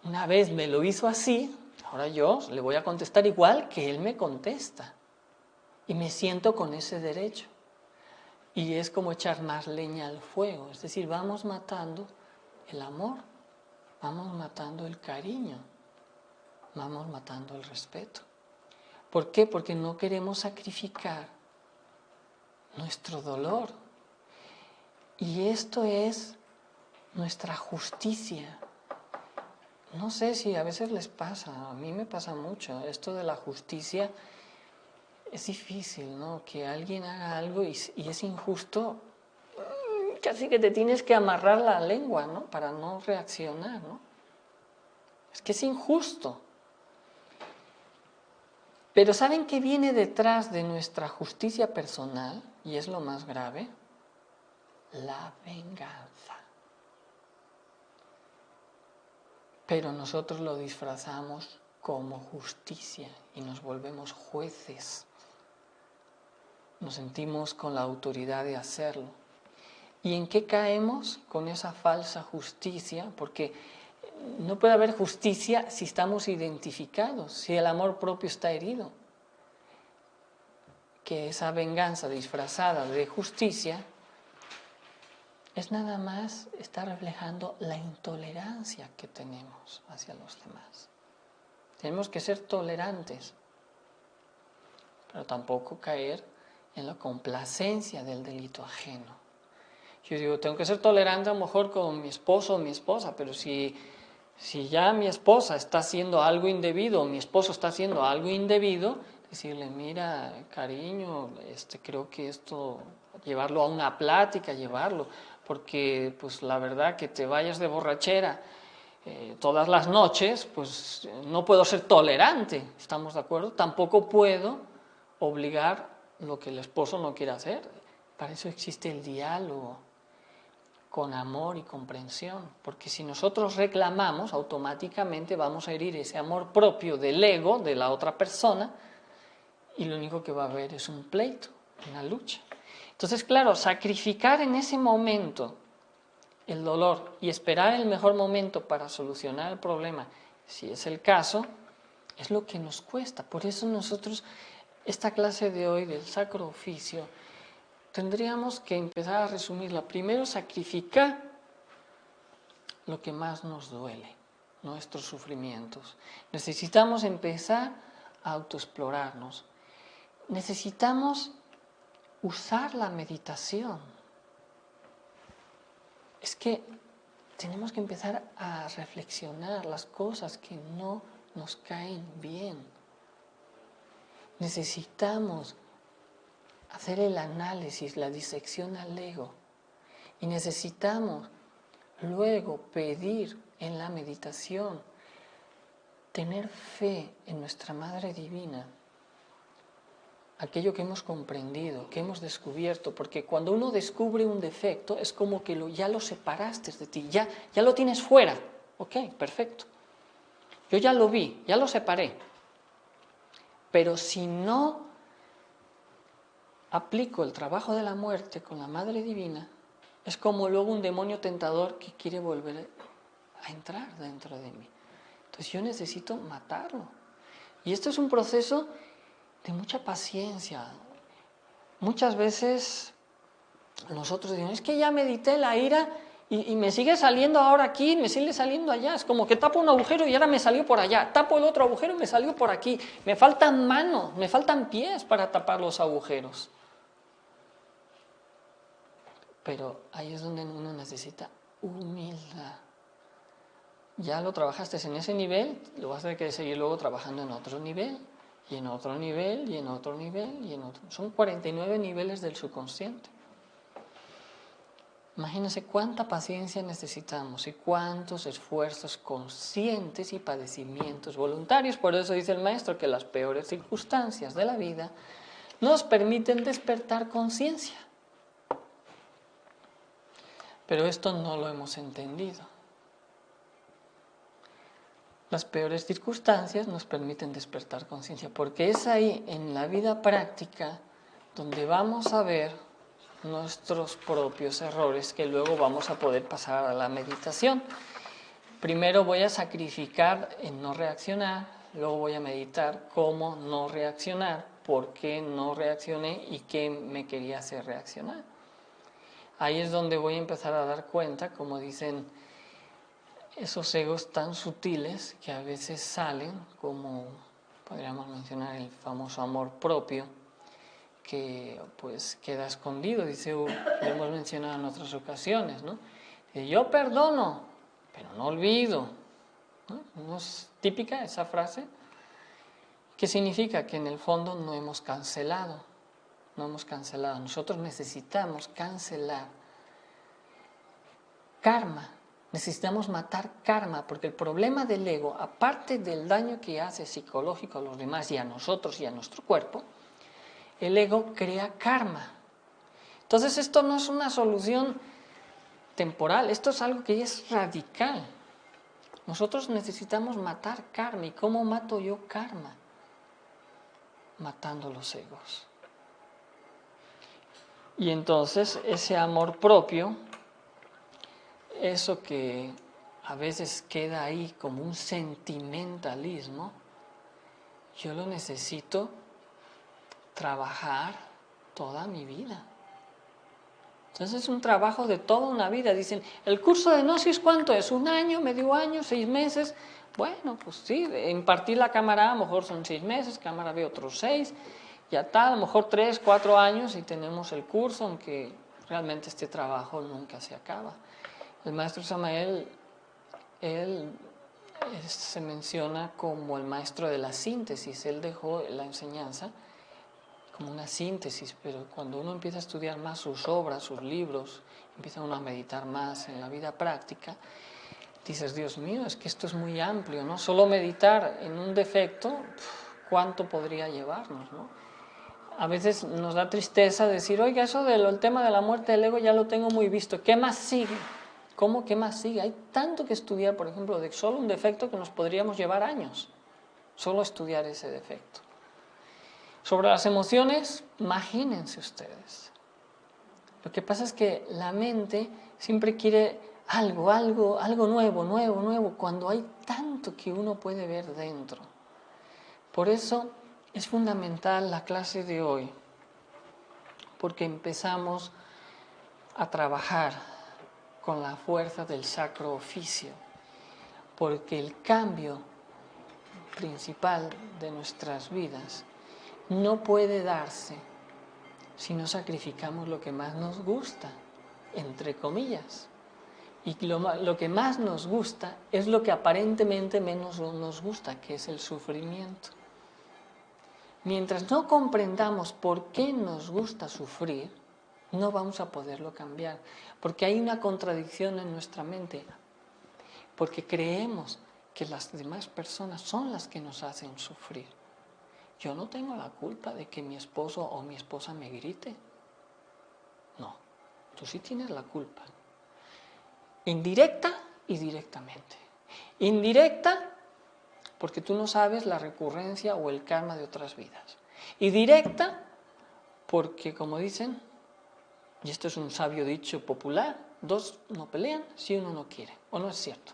una vez me lo hizo así, ahora yo le voy a contestar igual que él me contesta. Y me siento con ese derecho. Y es como echar más leña al fuego. Es decir, vamos matando el amor, vamos matando el cariño, vamos matando el respeto. ¿Por qué? Porque no queremos sacrificar nuestro dolor. Y esto es nuestra justicia. No sé si a veces les pasa, a mí me pasa mucho. Esto de la justicia es difícil, ¿no? Que alguien haga algo y es injusto, casi que te tienes que amarrar la lengua, ¿no? Para no reaccionar, ¿no? Es que es injusto. Pero ¿saben qué viene detrás de nuestra justicia personal? Y es lo más grave. La venganza. Pero nosotros lo disfrazamos como justicia y nos volvemos jueces. Nos sentimos con la autoridad de hacerlo. ¿Y en qué caemos con esa falsa justicia? Porque no puede haber justicia si estamos identificados, si el amor propio está herido. Que esa venganza disfrazada de justicia es nada más estar reflejando la intolerancia que tenemos hacia los demás. Tenemos que ser tolerantes, pero tampoco caer en la complacencia del delito ajeno. Yo digo, tengo que ser tolerante a lo mejor con mi esposo o mi esposa, pero si ya mi esposa está haciendo algo indebido o mi esposo está haciendo algo indebido, decirle, mira, cariño, creo que esto, llevarlo a una plática, llevarlo, porque pues la verdad que te vayas de borrachera todas las noches, pues no puedo ser tolerante, ¿estamos de acuerdo? Tampoco puedo obligar lo que el esposo no quiere hacer. Para eso existe el diálogo con amor y comprensión, porque si nosotros reclamamos, automáticamente vamos a herir ese amor propio del ego de la otra persona y lo único que va a haber es un pleito, una lucha. Entonces, claro, sacrificar en ese momento el dolor y esperar el mejor momento para solucionar el problema, si es el caso, es lo que nos cuesta. Por eso nosotros, esta clase de hoy del Sacro Oficio, tendríamos que empezar a resumirla. Primero, sacrificar lo que más nos duele, nuestros sufrimientos. Necesitamos empezar a autoexplorarnos. Necesitamos usar la meditación. Es que tenemos que empezar a reflexionar las cosas que no nos caen bien. Necesitamos hacer el análisis, la disección al ego. Y necesitamos luego pedir en la meditación, tener fe en nuestra Madre Divina, aquello que hemos comprendido, que hemos descubierto, porque cuando uno descubre un defecto es como que ya lo separaste de ti, ya lo tienes fuera. Ok, perfecto. Yo ya lo vi, ya lo separé. Pero si no aplico el trabajo de la muerte con la Madre Divina, es como luego un demonio tentador que quiere volver a entrar dentro de mí. Entonces yo necesito matarlo. Y esto es un proceso de mucha paciencia. Muchas veces nosotros decimos, es que ya medité la ira y me sigue saliendo ahora aquí, me sigue saliendo allá. Es como que tapo un agujero y ahora me salió por allá. Tapo el otro agujero y me salió por aquí. Me faltan manos, me faltan pies para tapar los agujeros. Pero ahí es donde uno necesita humildad. Ya lo trabajaste en ese nivel, lo vas a tener que seguir luego trabajando en otro nivel, y en otro nivel, y en otro nivel, y en otro. Son 49 niveles del subconsciente. Imagínense cuánta paciencia necesitamos y cuántos esfuerzos conscientes y padecimientos voluntarios. Por eso dice el maestro que las peores circunstancias de la vida nos permiten despertar conciencia. Pero esto no lo hemos entendido. Las peores circunstancias nos permiten despertar conciencia, porque es ahí, en la vida práctica, donde vamos a ver nuestros propios errores que luego vamos a poder pasar a la meditación. Primero voy a sacrificar en no reaccionar, luego voy a meditar cómo no reaccionar, por qué no reaccioné y qué me quería hacer reaccionar. Ahí es donde voy a empezar a dar cuenta, como dicen, esos egos tan sutiles que a veces salen, como podríamos mencionar el famoso amor propio, que pues queda escondido, dice, lo hemos mencionado en otras ocasiones, ¿no? Yo perdono, pero no olvido, ¿no? ¿No es típica esa frase? ¿Qué significa? Que en el fondo no hemos cancelado, Nosotros necesitamos cancelar karma, necesitamos matar karma, porque el problema del ego, aparte del daño que hace psicológico a los demás y a nosotros y a nuestro cuerpo, el ego crea karma. Entonces esto no es una solución temporal, esto es algo que es radical. Nosotros necesitamos matar karma. ¿Y cómo mato yo karma? Matando los egos. Y entonces ese amor propio, eso que a veces queda ahí como un sentimentalismo, yo lo necesito trabajar toda mi vida. Entonces es un trabajo de toda una vida. Dicen, ¿el curso de Gnosis cuánto es? ¿1 año, medio año, 6 meses? Bueno, pues sí, impartir la cámara A, a lo mejor son 6 meses, cámara B otros 6, ya tal, a lo mejor 3, 4 años y tenemos el curso, aunque realmente este trabajo nunca se acaba. El maestro Samael, él se menciona como el maestro de la síntesis. Él dejó la enseñanza como una síntesis, pero cuando uno empieza a estudiar más sus obras, sus libros, empieza uno a meditar más en la vida práctica, dices, Dios mío, es que esto es muy amplio, ¿no? Solo meditar en un defecto, ¿cuánto podría llevarnos, no? A veces nos da tristeza decir, oiga, eso del tema de la muerte del ego ya lo tengo muy visto, ¿qué más sigue? ¿Cómo qué más sigue? Hay tanto que estudiar, por ejemplo, de solo un defecto que nos podríamos llevar años, solo estudiar ese defecto. Sobre las emociones, imagínense ustedes. Lo que pasa es que la mente siempre quiere algo nuevo, cuando hay tanto que uno puede ver dentro. Por eso es fundamental la clase de hoy, porque empezamos a trabajar con la fuerza del sacro oficio, porque el cambio principal de nuestras vidas no puede darse si no sacrificamos lo que más nos gusta, entre comillas. Y lo que más nos gusta es lo que aparentemente menos nos gusta, que es el sufrimiento. Mientras no comprendamos por qué nos gusta sufrir, no vamos a poderlo cambiar, porque hay una contradicción en nuestra mente, porque creemos que las demás personas son las que nos hacen sufrir. Yo no tengo la culpa de que mi esposo o mi esposa me grite. No, tú sí tienes la culpa. Indirecta y directamente. Indirecta porque tú no sabes la recurrencia o el karma de otras vidas. Y directa porque, como dicen, y esto es un sabio dicho popular, 2 no pelean si uno no quiere, ¿o no es cierto?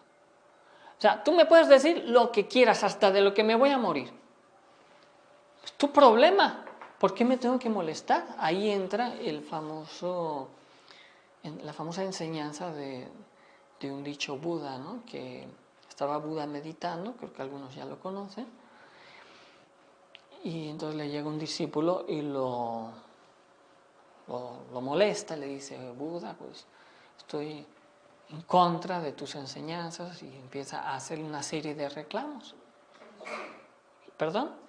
O sea, tú me puedes decir lo que quieras, hasta de lo que me voy a morir. Es tu problema. ¿Por qué me tengo que molestar? Ahí entra la famosa enseñanza de un dicho Buda, ¿no? Que estaba Buda meditando, creo que algunos ya lo conocen, y entonces le llega un discípulo y lo molesta, le dice, Buda, pues estoy en contra de tus enseñanzas, y empieza a hacer una serie de reclamos. ¿Perdón?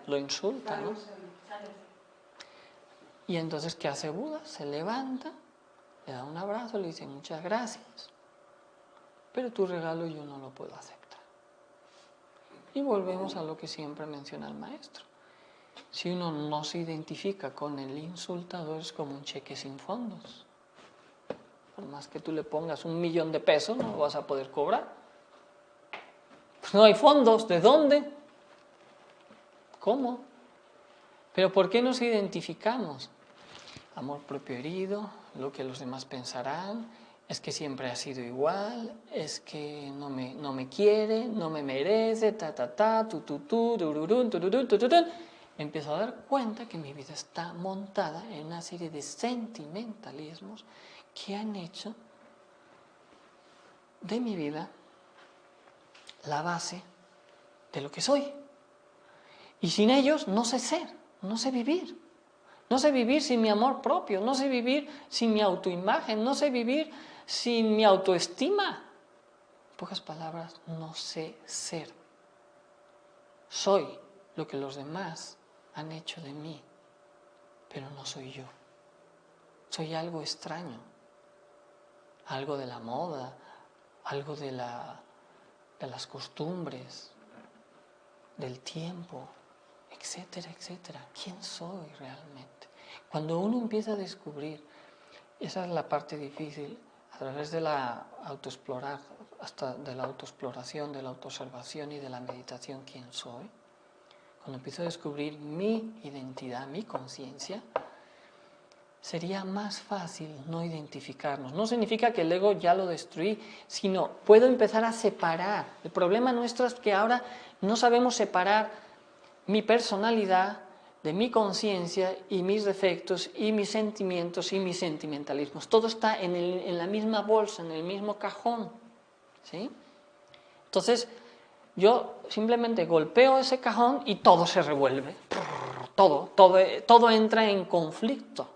Lo insulta, ¿no? Y entonces, ¿qué hace Buda? Se levanta, le da un abrazo, le dice, muchas gracias, pero tu regalo yo no lo puedo aceptar. Y volvemos a lo que siempre menciona el maestro. Si uno no se identifica con el insultador, es como un cheque sin fondos. Por más que tú le pongas 1 millón de pesos, no lo vas a poder cobrar. Pues no hay fondos, ¿de dónde? ¿Cómo? Pero ¿por qué nos identificamos? Amor propio herido, lo que los demás pensarán, es que siempre ha sido igual, es que no me quiere, no me merece, tururún, tururún. Me empiezo a dar cuenta que mi vida está montada en una serie de sentimentalismos que han hecho de mi vida la base de lo que soy. Y sin ellos no sé ser, no sé vivir. No sé vivir sin mi amor propio, no sé vivir sin mi autoimagen, no sé vivir sin mi autoestima. En pocas palabras, no sé ser. Soy lo que los demás han hecho de mí, pero no soy yo. Soy algo extraño, algo de la moda, algo de las costumbres, del tiempo, etcétera, etcétera. ¿Quién soy realmente? Cuando uno empieza a descubrir, esa es la parte difícil, a través de la autoexplorar, hasta de la autoexploración, de la autoobservación y de la meditación, ¿quién soy? Cuando empiezo a descubrir mi identidad, mi conciencia, sería más fácil no identificarnos. No significa que el ego ya lo destruí, sino puedo empezar a separar. El problema nuestro es que ahora no sabemos separar mi personalidad de mi conciencia y mis defectos y mis sentimientos y mis sentimentalismos. Todo está en la misma bolsa, en el mismo cajón, ¿sí? Entonces, yo simplemente golpeo ese cajón y todo se revuelve. Todo entra en conflicto.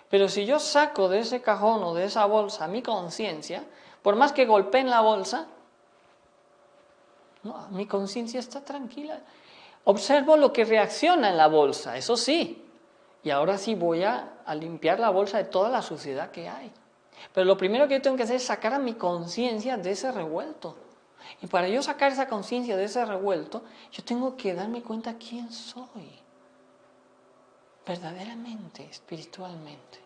Pero si yo saco de ese cajón o de esa bolsa mi conciencia, por más que golpee en la bolsa, no, mi conciencia está tranquila. Observo lo que reacciona en la bolsa, eso sí. Y ahora sí voy a limpiar la bolsa de toda la suciedad que hay. Pero lo primero que yo tengo que hacer es sacar a mi conciencia de ese revuelto. Y para yo sacar esa conciencia de ese revuelto, yo tengo que darme cuenta quién soy. Verdaderamente, espiritualmente.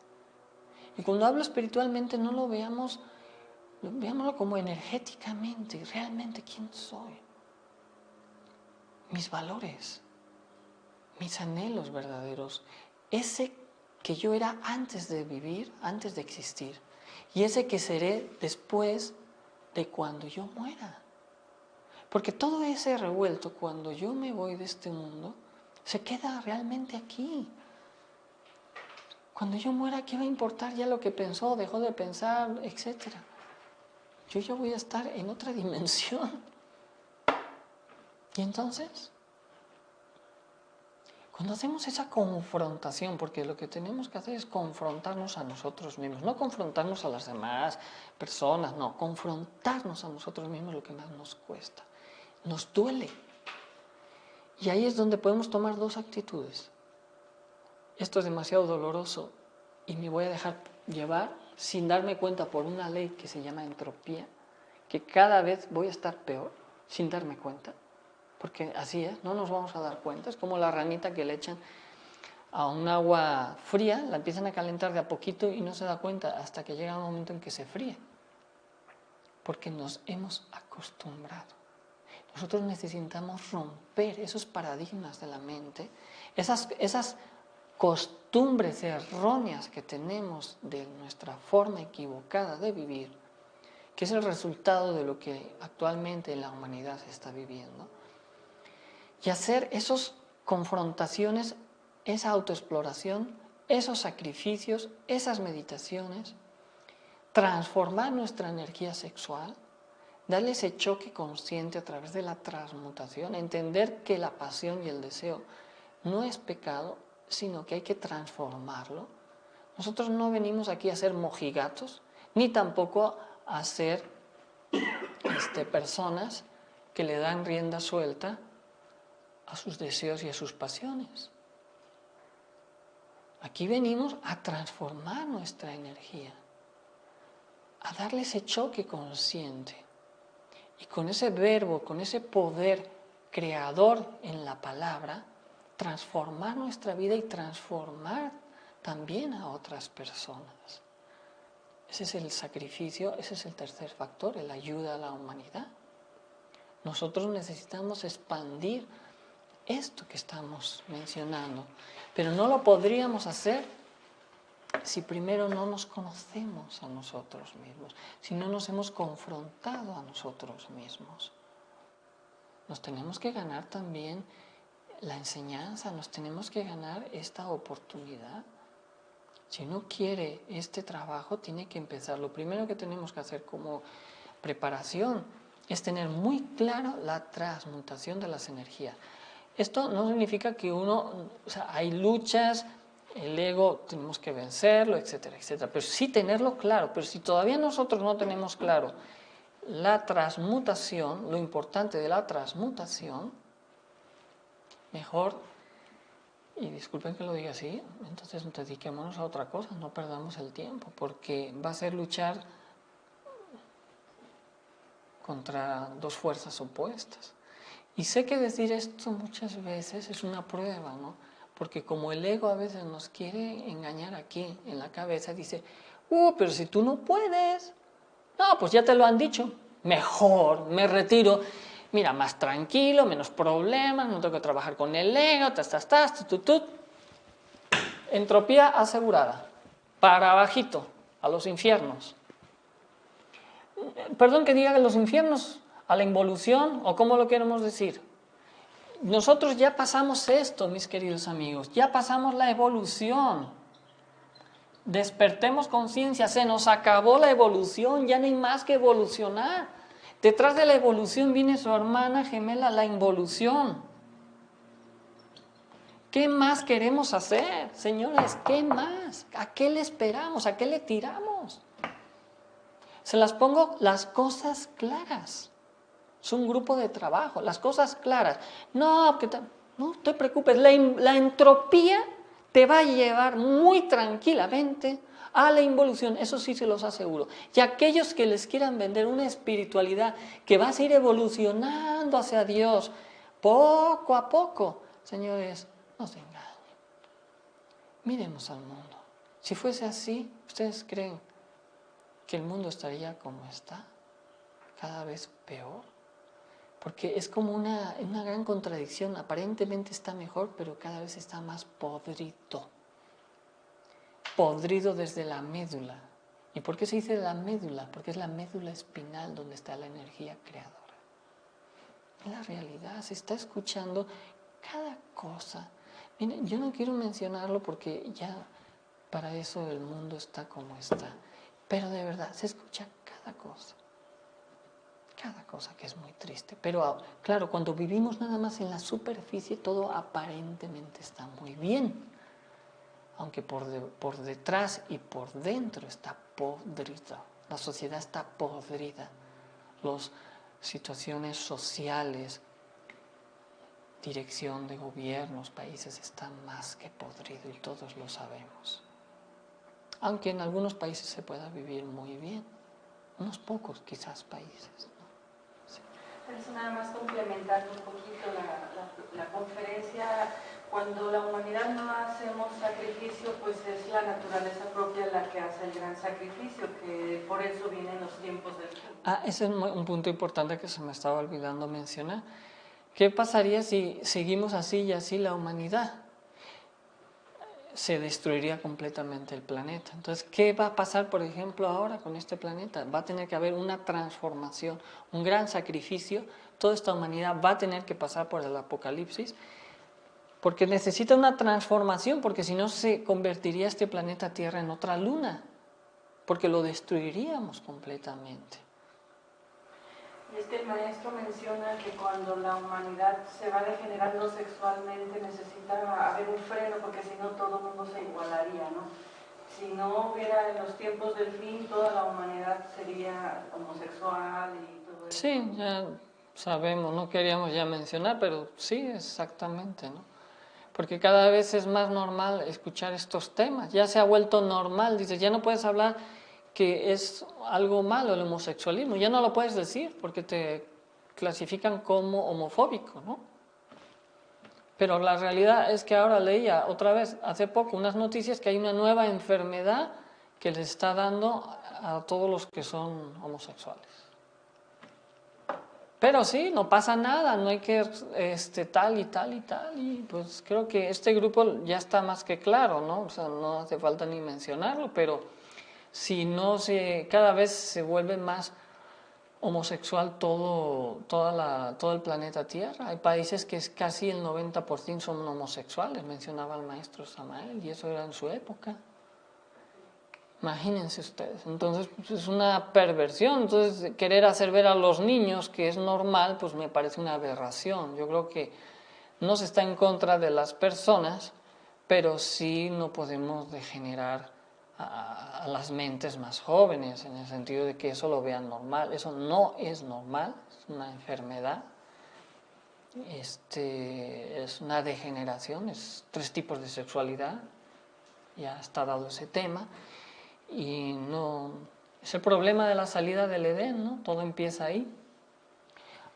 Y cuando hablo espiritualmente no lo veamos, veámoslo como energéticamente, realmente quién soy. Mis valores, mis anhelos verdaderos, ese que yo era antes de vivir, antes de existir, y ese que seré después de cuando yo muera. Porque todo ese revuelto, cuando yo me voy de este mundo, se queda realmente aquí. Cuando yo muera, ¿qué va a importar ya lo que pensó, dejó de pensar, etcétera? Yo ya voy a estar en otra dimensión. Y entonces, cuando hacemos esa confrontación, porque lo que tenemos que hacer es confrontarnos a nosotros mismos, no confrontarnos a las demás personas, no, confrontarnos a nosotros mismos lo que más nos cuesta. Nos duele. Y ahí es donde podemos tomar dos actitudes. Esto es demasiado doloroso y me voy a dejar llevar sin darme cuenta por una ley que se llama entropía, que cada vez voy a estar peor sin darme cuenta. Porque así es, no nos vamos a dar cuenta. Es como la ranita que le echan a un agua fría, la empiezan a calentar de a poquito y no se da cuenta hasta que llega un momento en que se fríe. Porque nos hemos acostumbrado. Nosotros necesitamos romper esos paradigmas de la mente, esas costumbres erróneas que tenemos de nuestra forma equivocada de vivir, que es el resultado de lo que actualmente la humanidad se está viviendo. Y hacer esas confrontaciones, esa autoexploración, esos sacrificios, esas meditaciones, transformar nuestra energía sexual, darle ese choque consciente a través de la transmutación, entender que la pasión y el deseo no es pecado, sino que hay que transformarlo. Nosotros no venimos aquí a ser mojigatos, ni tampoco a ser personas que le dan rienda suelta a sus deseos y a sus pasiones. Aquí venimos a transformar nuestra energía, a darle ese choque consciente. Y con ese verbo, con ese poder creador en la palabra, transformar nuestra vida y transformar también a otras personas. Ese es el sacrificio, ese es el tercer factor, el ayuda a la humanidad. Nosotros necesitamos expandir esto que estamos mencionando. Pero no lo podríamos hacer si primero no nos conocemos a nosotros mismos, si no nos hemos confrontado a nosotros mismos. Nos tenemos que ganar también la enseñanza, nos tenemos que ganar esta oportunidad. Si uno quiere este trabajo, tiene que empezar. Lo primero que tenemos que hacer como preparación es tener muy claro la transmutación de las energías. Esto no significa que uno, o sea, hay luchas, el ego tenemos que vencerlo, etcétera, etcétera. Pero sí tenerlo claro. Pero si todavía nosotros no tenemos claro la transmutación, lo importante de la transmutación, mejor, y disculpen que lo diga así, entonces dediquémonos a otra cosa, no perdamos el tiempo, porque va a ser luchar contra dos fuerzas opuestas. Y sé que decir esto muchas veces es una prueba, ¿no? Porque como el ego a veces nos quiere engañar aquí, en la cabeza, dice, pero si tú no puedes, no, pues ya te lo han dicho, mejor, me retiro, mira, más tranquilo, menos problemas, no tengo que trabajar con el ego, entropía asegurada, para abajito, a los infiernos. Perdón que diga que los infiernos, a la involución, o cómo lo queremos decir. Nosotros ya pasamos esto, mis queridos amigos, ya pasamos la evolución. Despertemos conciencia, se nos acabó la evolución, ya no hay más que evolucionar. Detrás de la evolución viene su hermana gemela, la involución. ¿Qué más queremos hacer, señores? ¿Qué más? ¿A qué le esperamos? ¿A qué le tiramos? Se las pongo las cosas claras. Es un grupo de trabajo, las cosas claras. No te preocupes, la entropía te va a llevar muy tranquilamente a la involución, eso sí se los aseguro. Y aquellos que les quieran vender una espiritualidad que va a ir evolucionando hacia Dios poco a poco, señores, no se engañen. Miremos al mundo. Si fuese así, ¿ustedes creen que el mundo estaría como está? Cada vez peor. Porque es como una gran contradicción. Aparentemente está mejor, pero cada vez está más podrido. Podrido desde la médula. ¿Y por qué se dice la médula? Porque es la médula espinal donde está la energía creadora. En la realidad se está escuchando cada cosa. Miren, yo no quiero mencionarlo porque ya para eso el mundo está como está. Pero de verdad, se escucha cada cosa. Cada cosa que es muy triste. Pero claro, cuando vivimos nada más en la superficie, todo aparentemente está muy bien. Aunque por detrás y por dentro está podrida. La sociedad está podrida. Las situaciones sociales, dirección de gobiernos, países están más que podridos y todos lo sabemos. Aunque en algunos países se pueda vivir muy bien. Unos pocos quizás países. Eso nada más complementando un poquito la conferencia, cuando la humanidad no hacemos sacrificio, pues es la naturaleza propia la que hace el gran sacrificio, que por eso vienen los tiempos del fin. Ese es un punto importante que se me estaba olvidando mencionar. ¿Qué pasaría si seguimos así y así la humanidad? Se destruiría completamente el planeta. Entonces, ¿qué va a pasar, por ejemplo, ahora con este planeta? Va a tener que haber una transformación, un gran sacrificio. Toda esta humanidad va a tener que pasar por el apocalipsis, porque necesita una transformación, porque si no se convertiría este planeta Tierra en otra luna, porque lo destruiríamos completamente. Y es que el maestro menciona que cuando la humanidad se va degenerando sexualmente necesita haber un freno, porque si no todo el mundo se igualaría, ¿no? Si no hubiera en los tiempos del fin, toda la humanidad sería homosexual y todo eso. Sí, ya sabemos, no queríamos ya mencionar, pero sí, exactamente, ¿no? Porque cada vez es más normal escuchar estos temas, ya se ha vuelto normal, dices, ya no puedes hablar que es algo malo el homosexualismo, ya no lo puedes decir porque te clasifican como homofóbico, ¿no? Pero la realidad es que ahora leía otra vez, hace poco, unas noticias que hay una nueva enfermedad que les está dando a todos los que son homosexuales. Pero sí, no pasa nada, no hay que tal y tal y tal, y pues creo que este grupo ya está más que claro, ¿no? O sea, no hace falta ni mencionarlo, pero si no cada vez se vuelve más homosexual todo el planeta Tierra. Hay países que es casi el 90% son homosexuales, mencionaba el maestro Samael, y eso era en su época. Imagínense ustedes, entonces pues, es una perversión, entonces querer hacer ver a los niños que es normal, pues me parece una aberración. Yo creo que no se está en contra de las personas, pero sí no podemos degenerar a las mentes más jóvenes, en el sentido de que eso lo vean normal. Eso no es normal, es una enfermedad, es una degeneración, es 3 tipos de sexualidad, ya está dado ese tema. Y no es el problema de la salida del Edén, ¿no? Todo empieza ahí.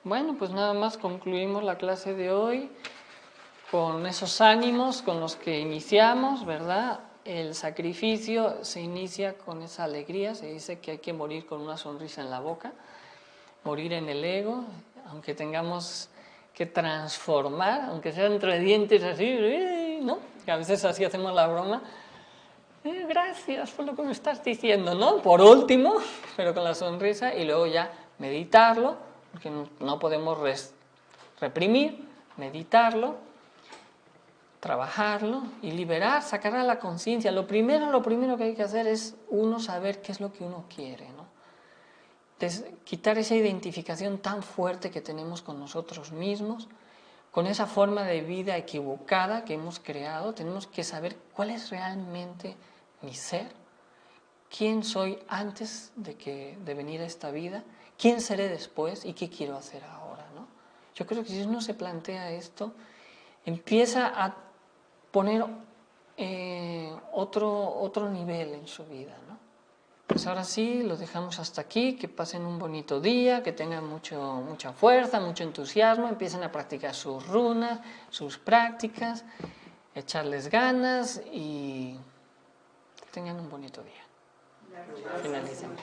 Bueno, pues nada más concluimos la clase de hoy con esos ánimos con los que iniciamos, ¿verdad? El sacrificio se inicia con esa alegría, se dice que hay que morir con una sonrisa en la boca, morir en el ego, aunque tengamos que transformar, aunque sea entre dientes así, ¿no? Que a veces así hacemos la broma. Gracias por lo que me estás diciendo, ¿no? Por último, pero con la sonrisa, y luego ya meditarlo, porque no podemos reprimir, meditarlo, trabajarlo y liberar, sacar a la conciencia. Lo primero que hay que hacer es uno saber qué es lo que uno quiere, ¿no? Quitar esa identificación tan fuerte que tenemos con nosotros mismos, con esa forma de vida equivocada que hemos creado. Tenemos que saber cuál es realmente mi ser, quién soy antes de venir a esta vida, quién seré después y qué quiero hacer ahora, ¿no? Yo creo que si uno se plantea esto, empieza a poner otro nivel en su vida, ¿no? Pues ahora sí, lo dejamos hasta aquí, que pasen un bonito día, que tengan mucha fuerza, mucho entusiasmo, empiecen a practicar sus runas, sus prácticas, echarles ganas y que tengan un bonito día. Finalicemos.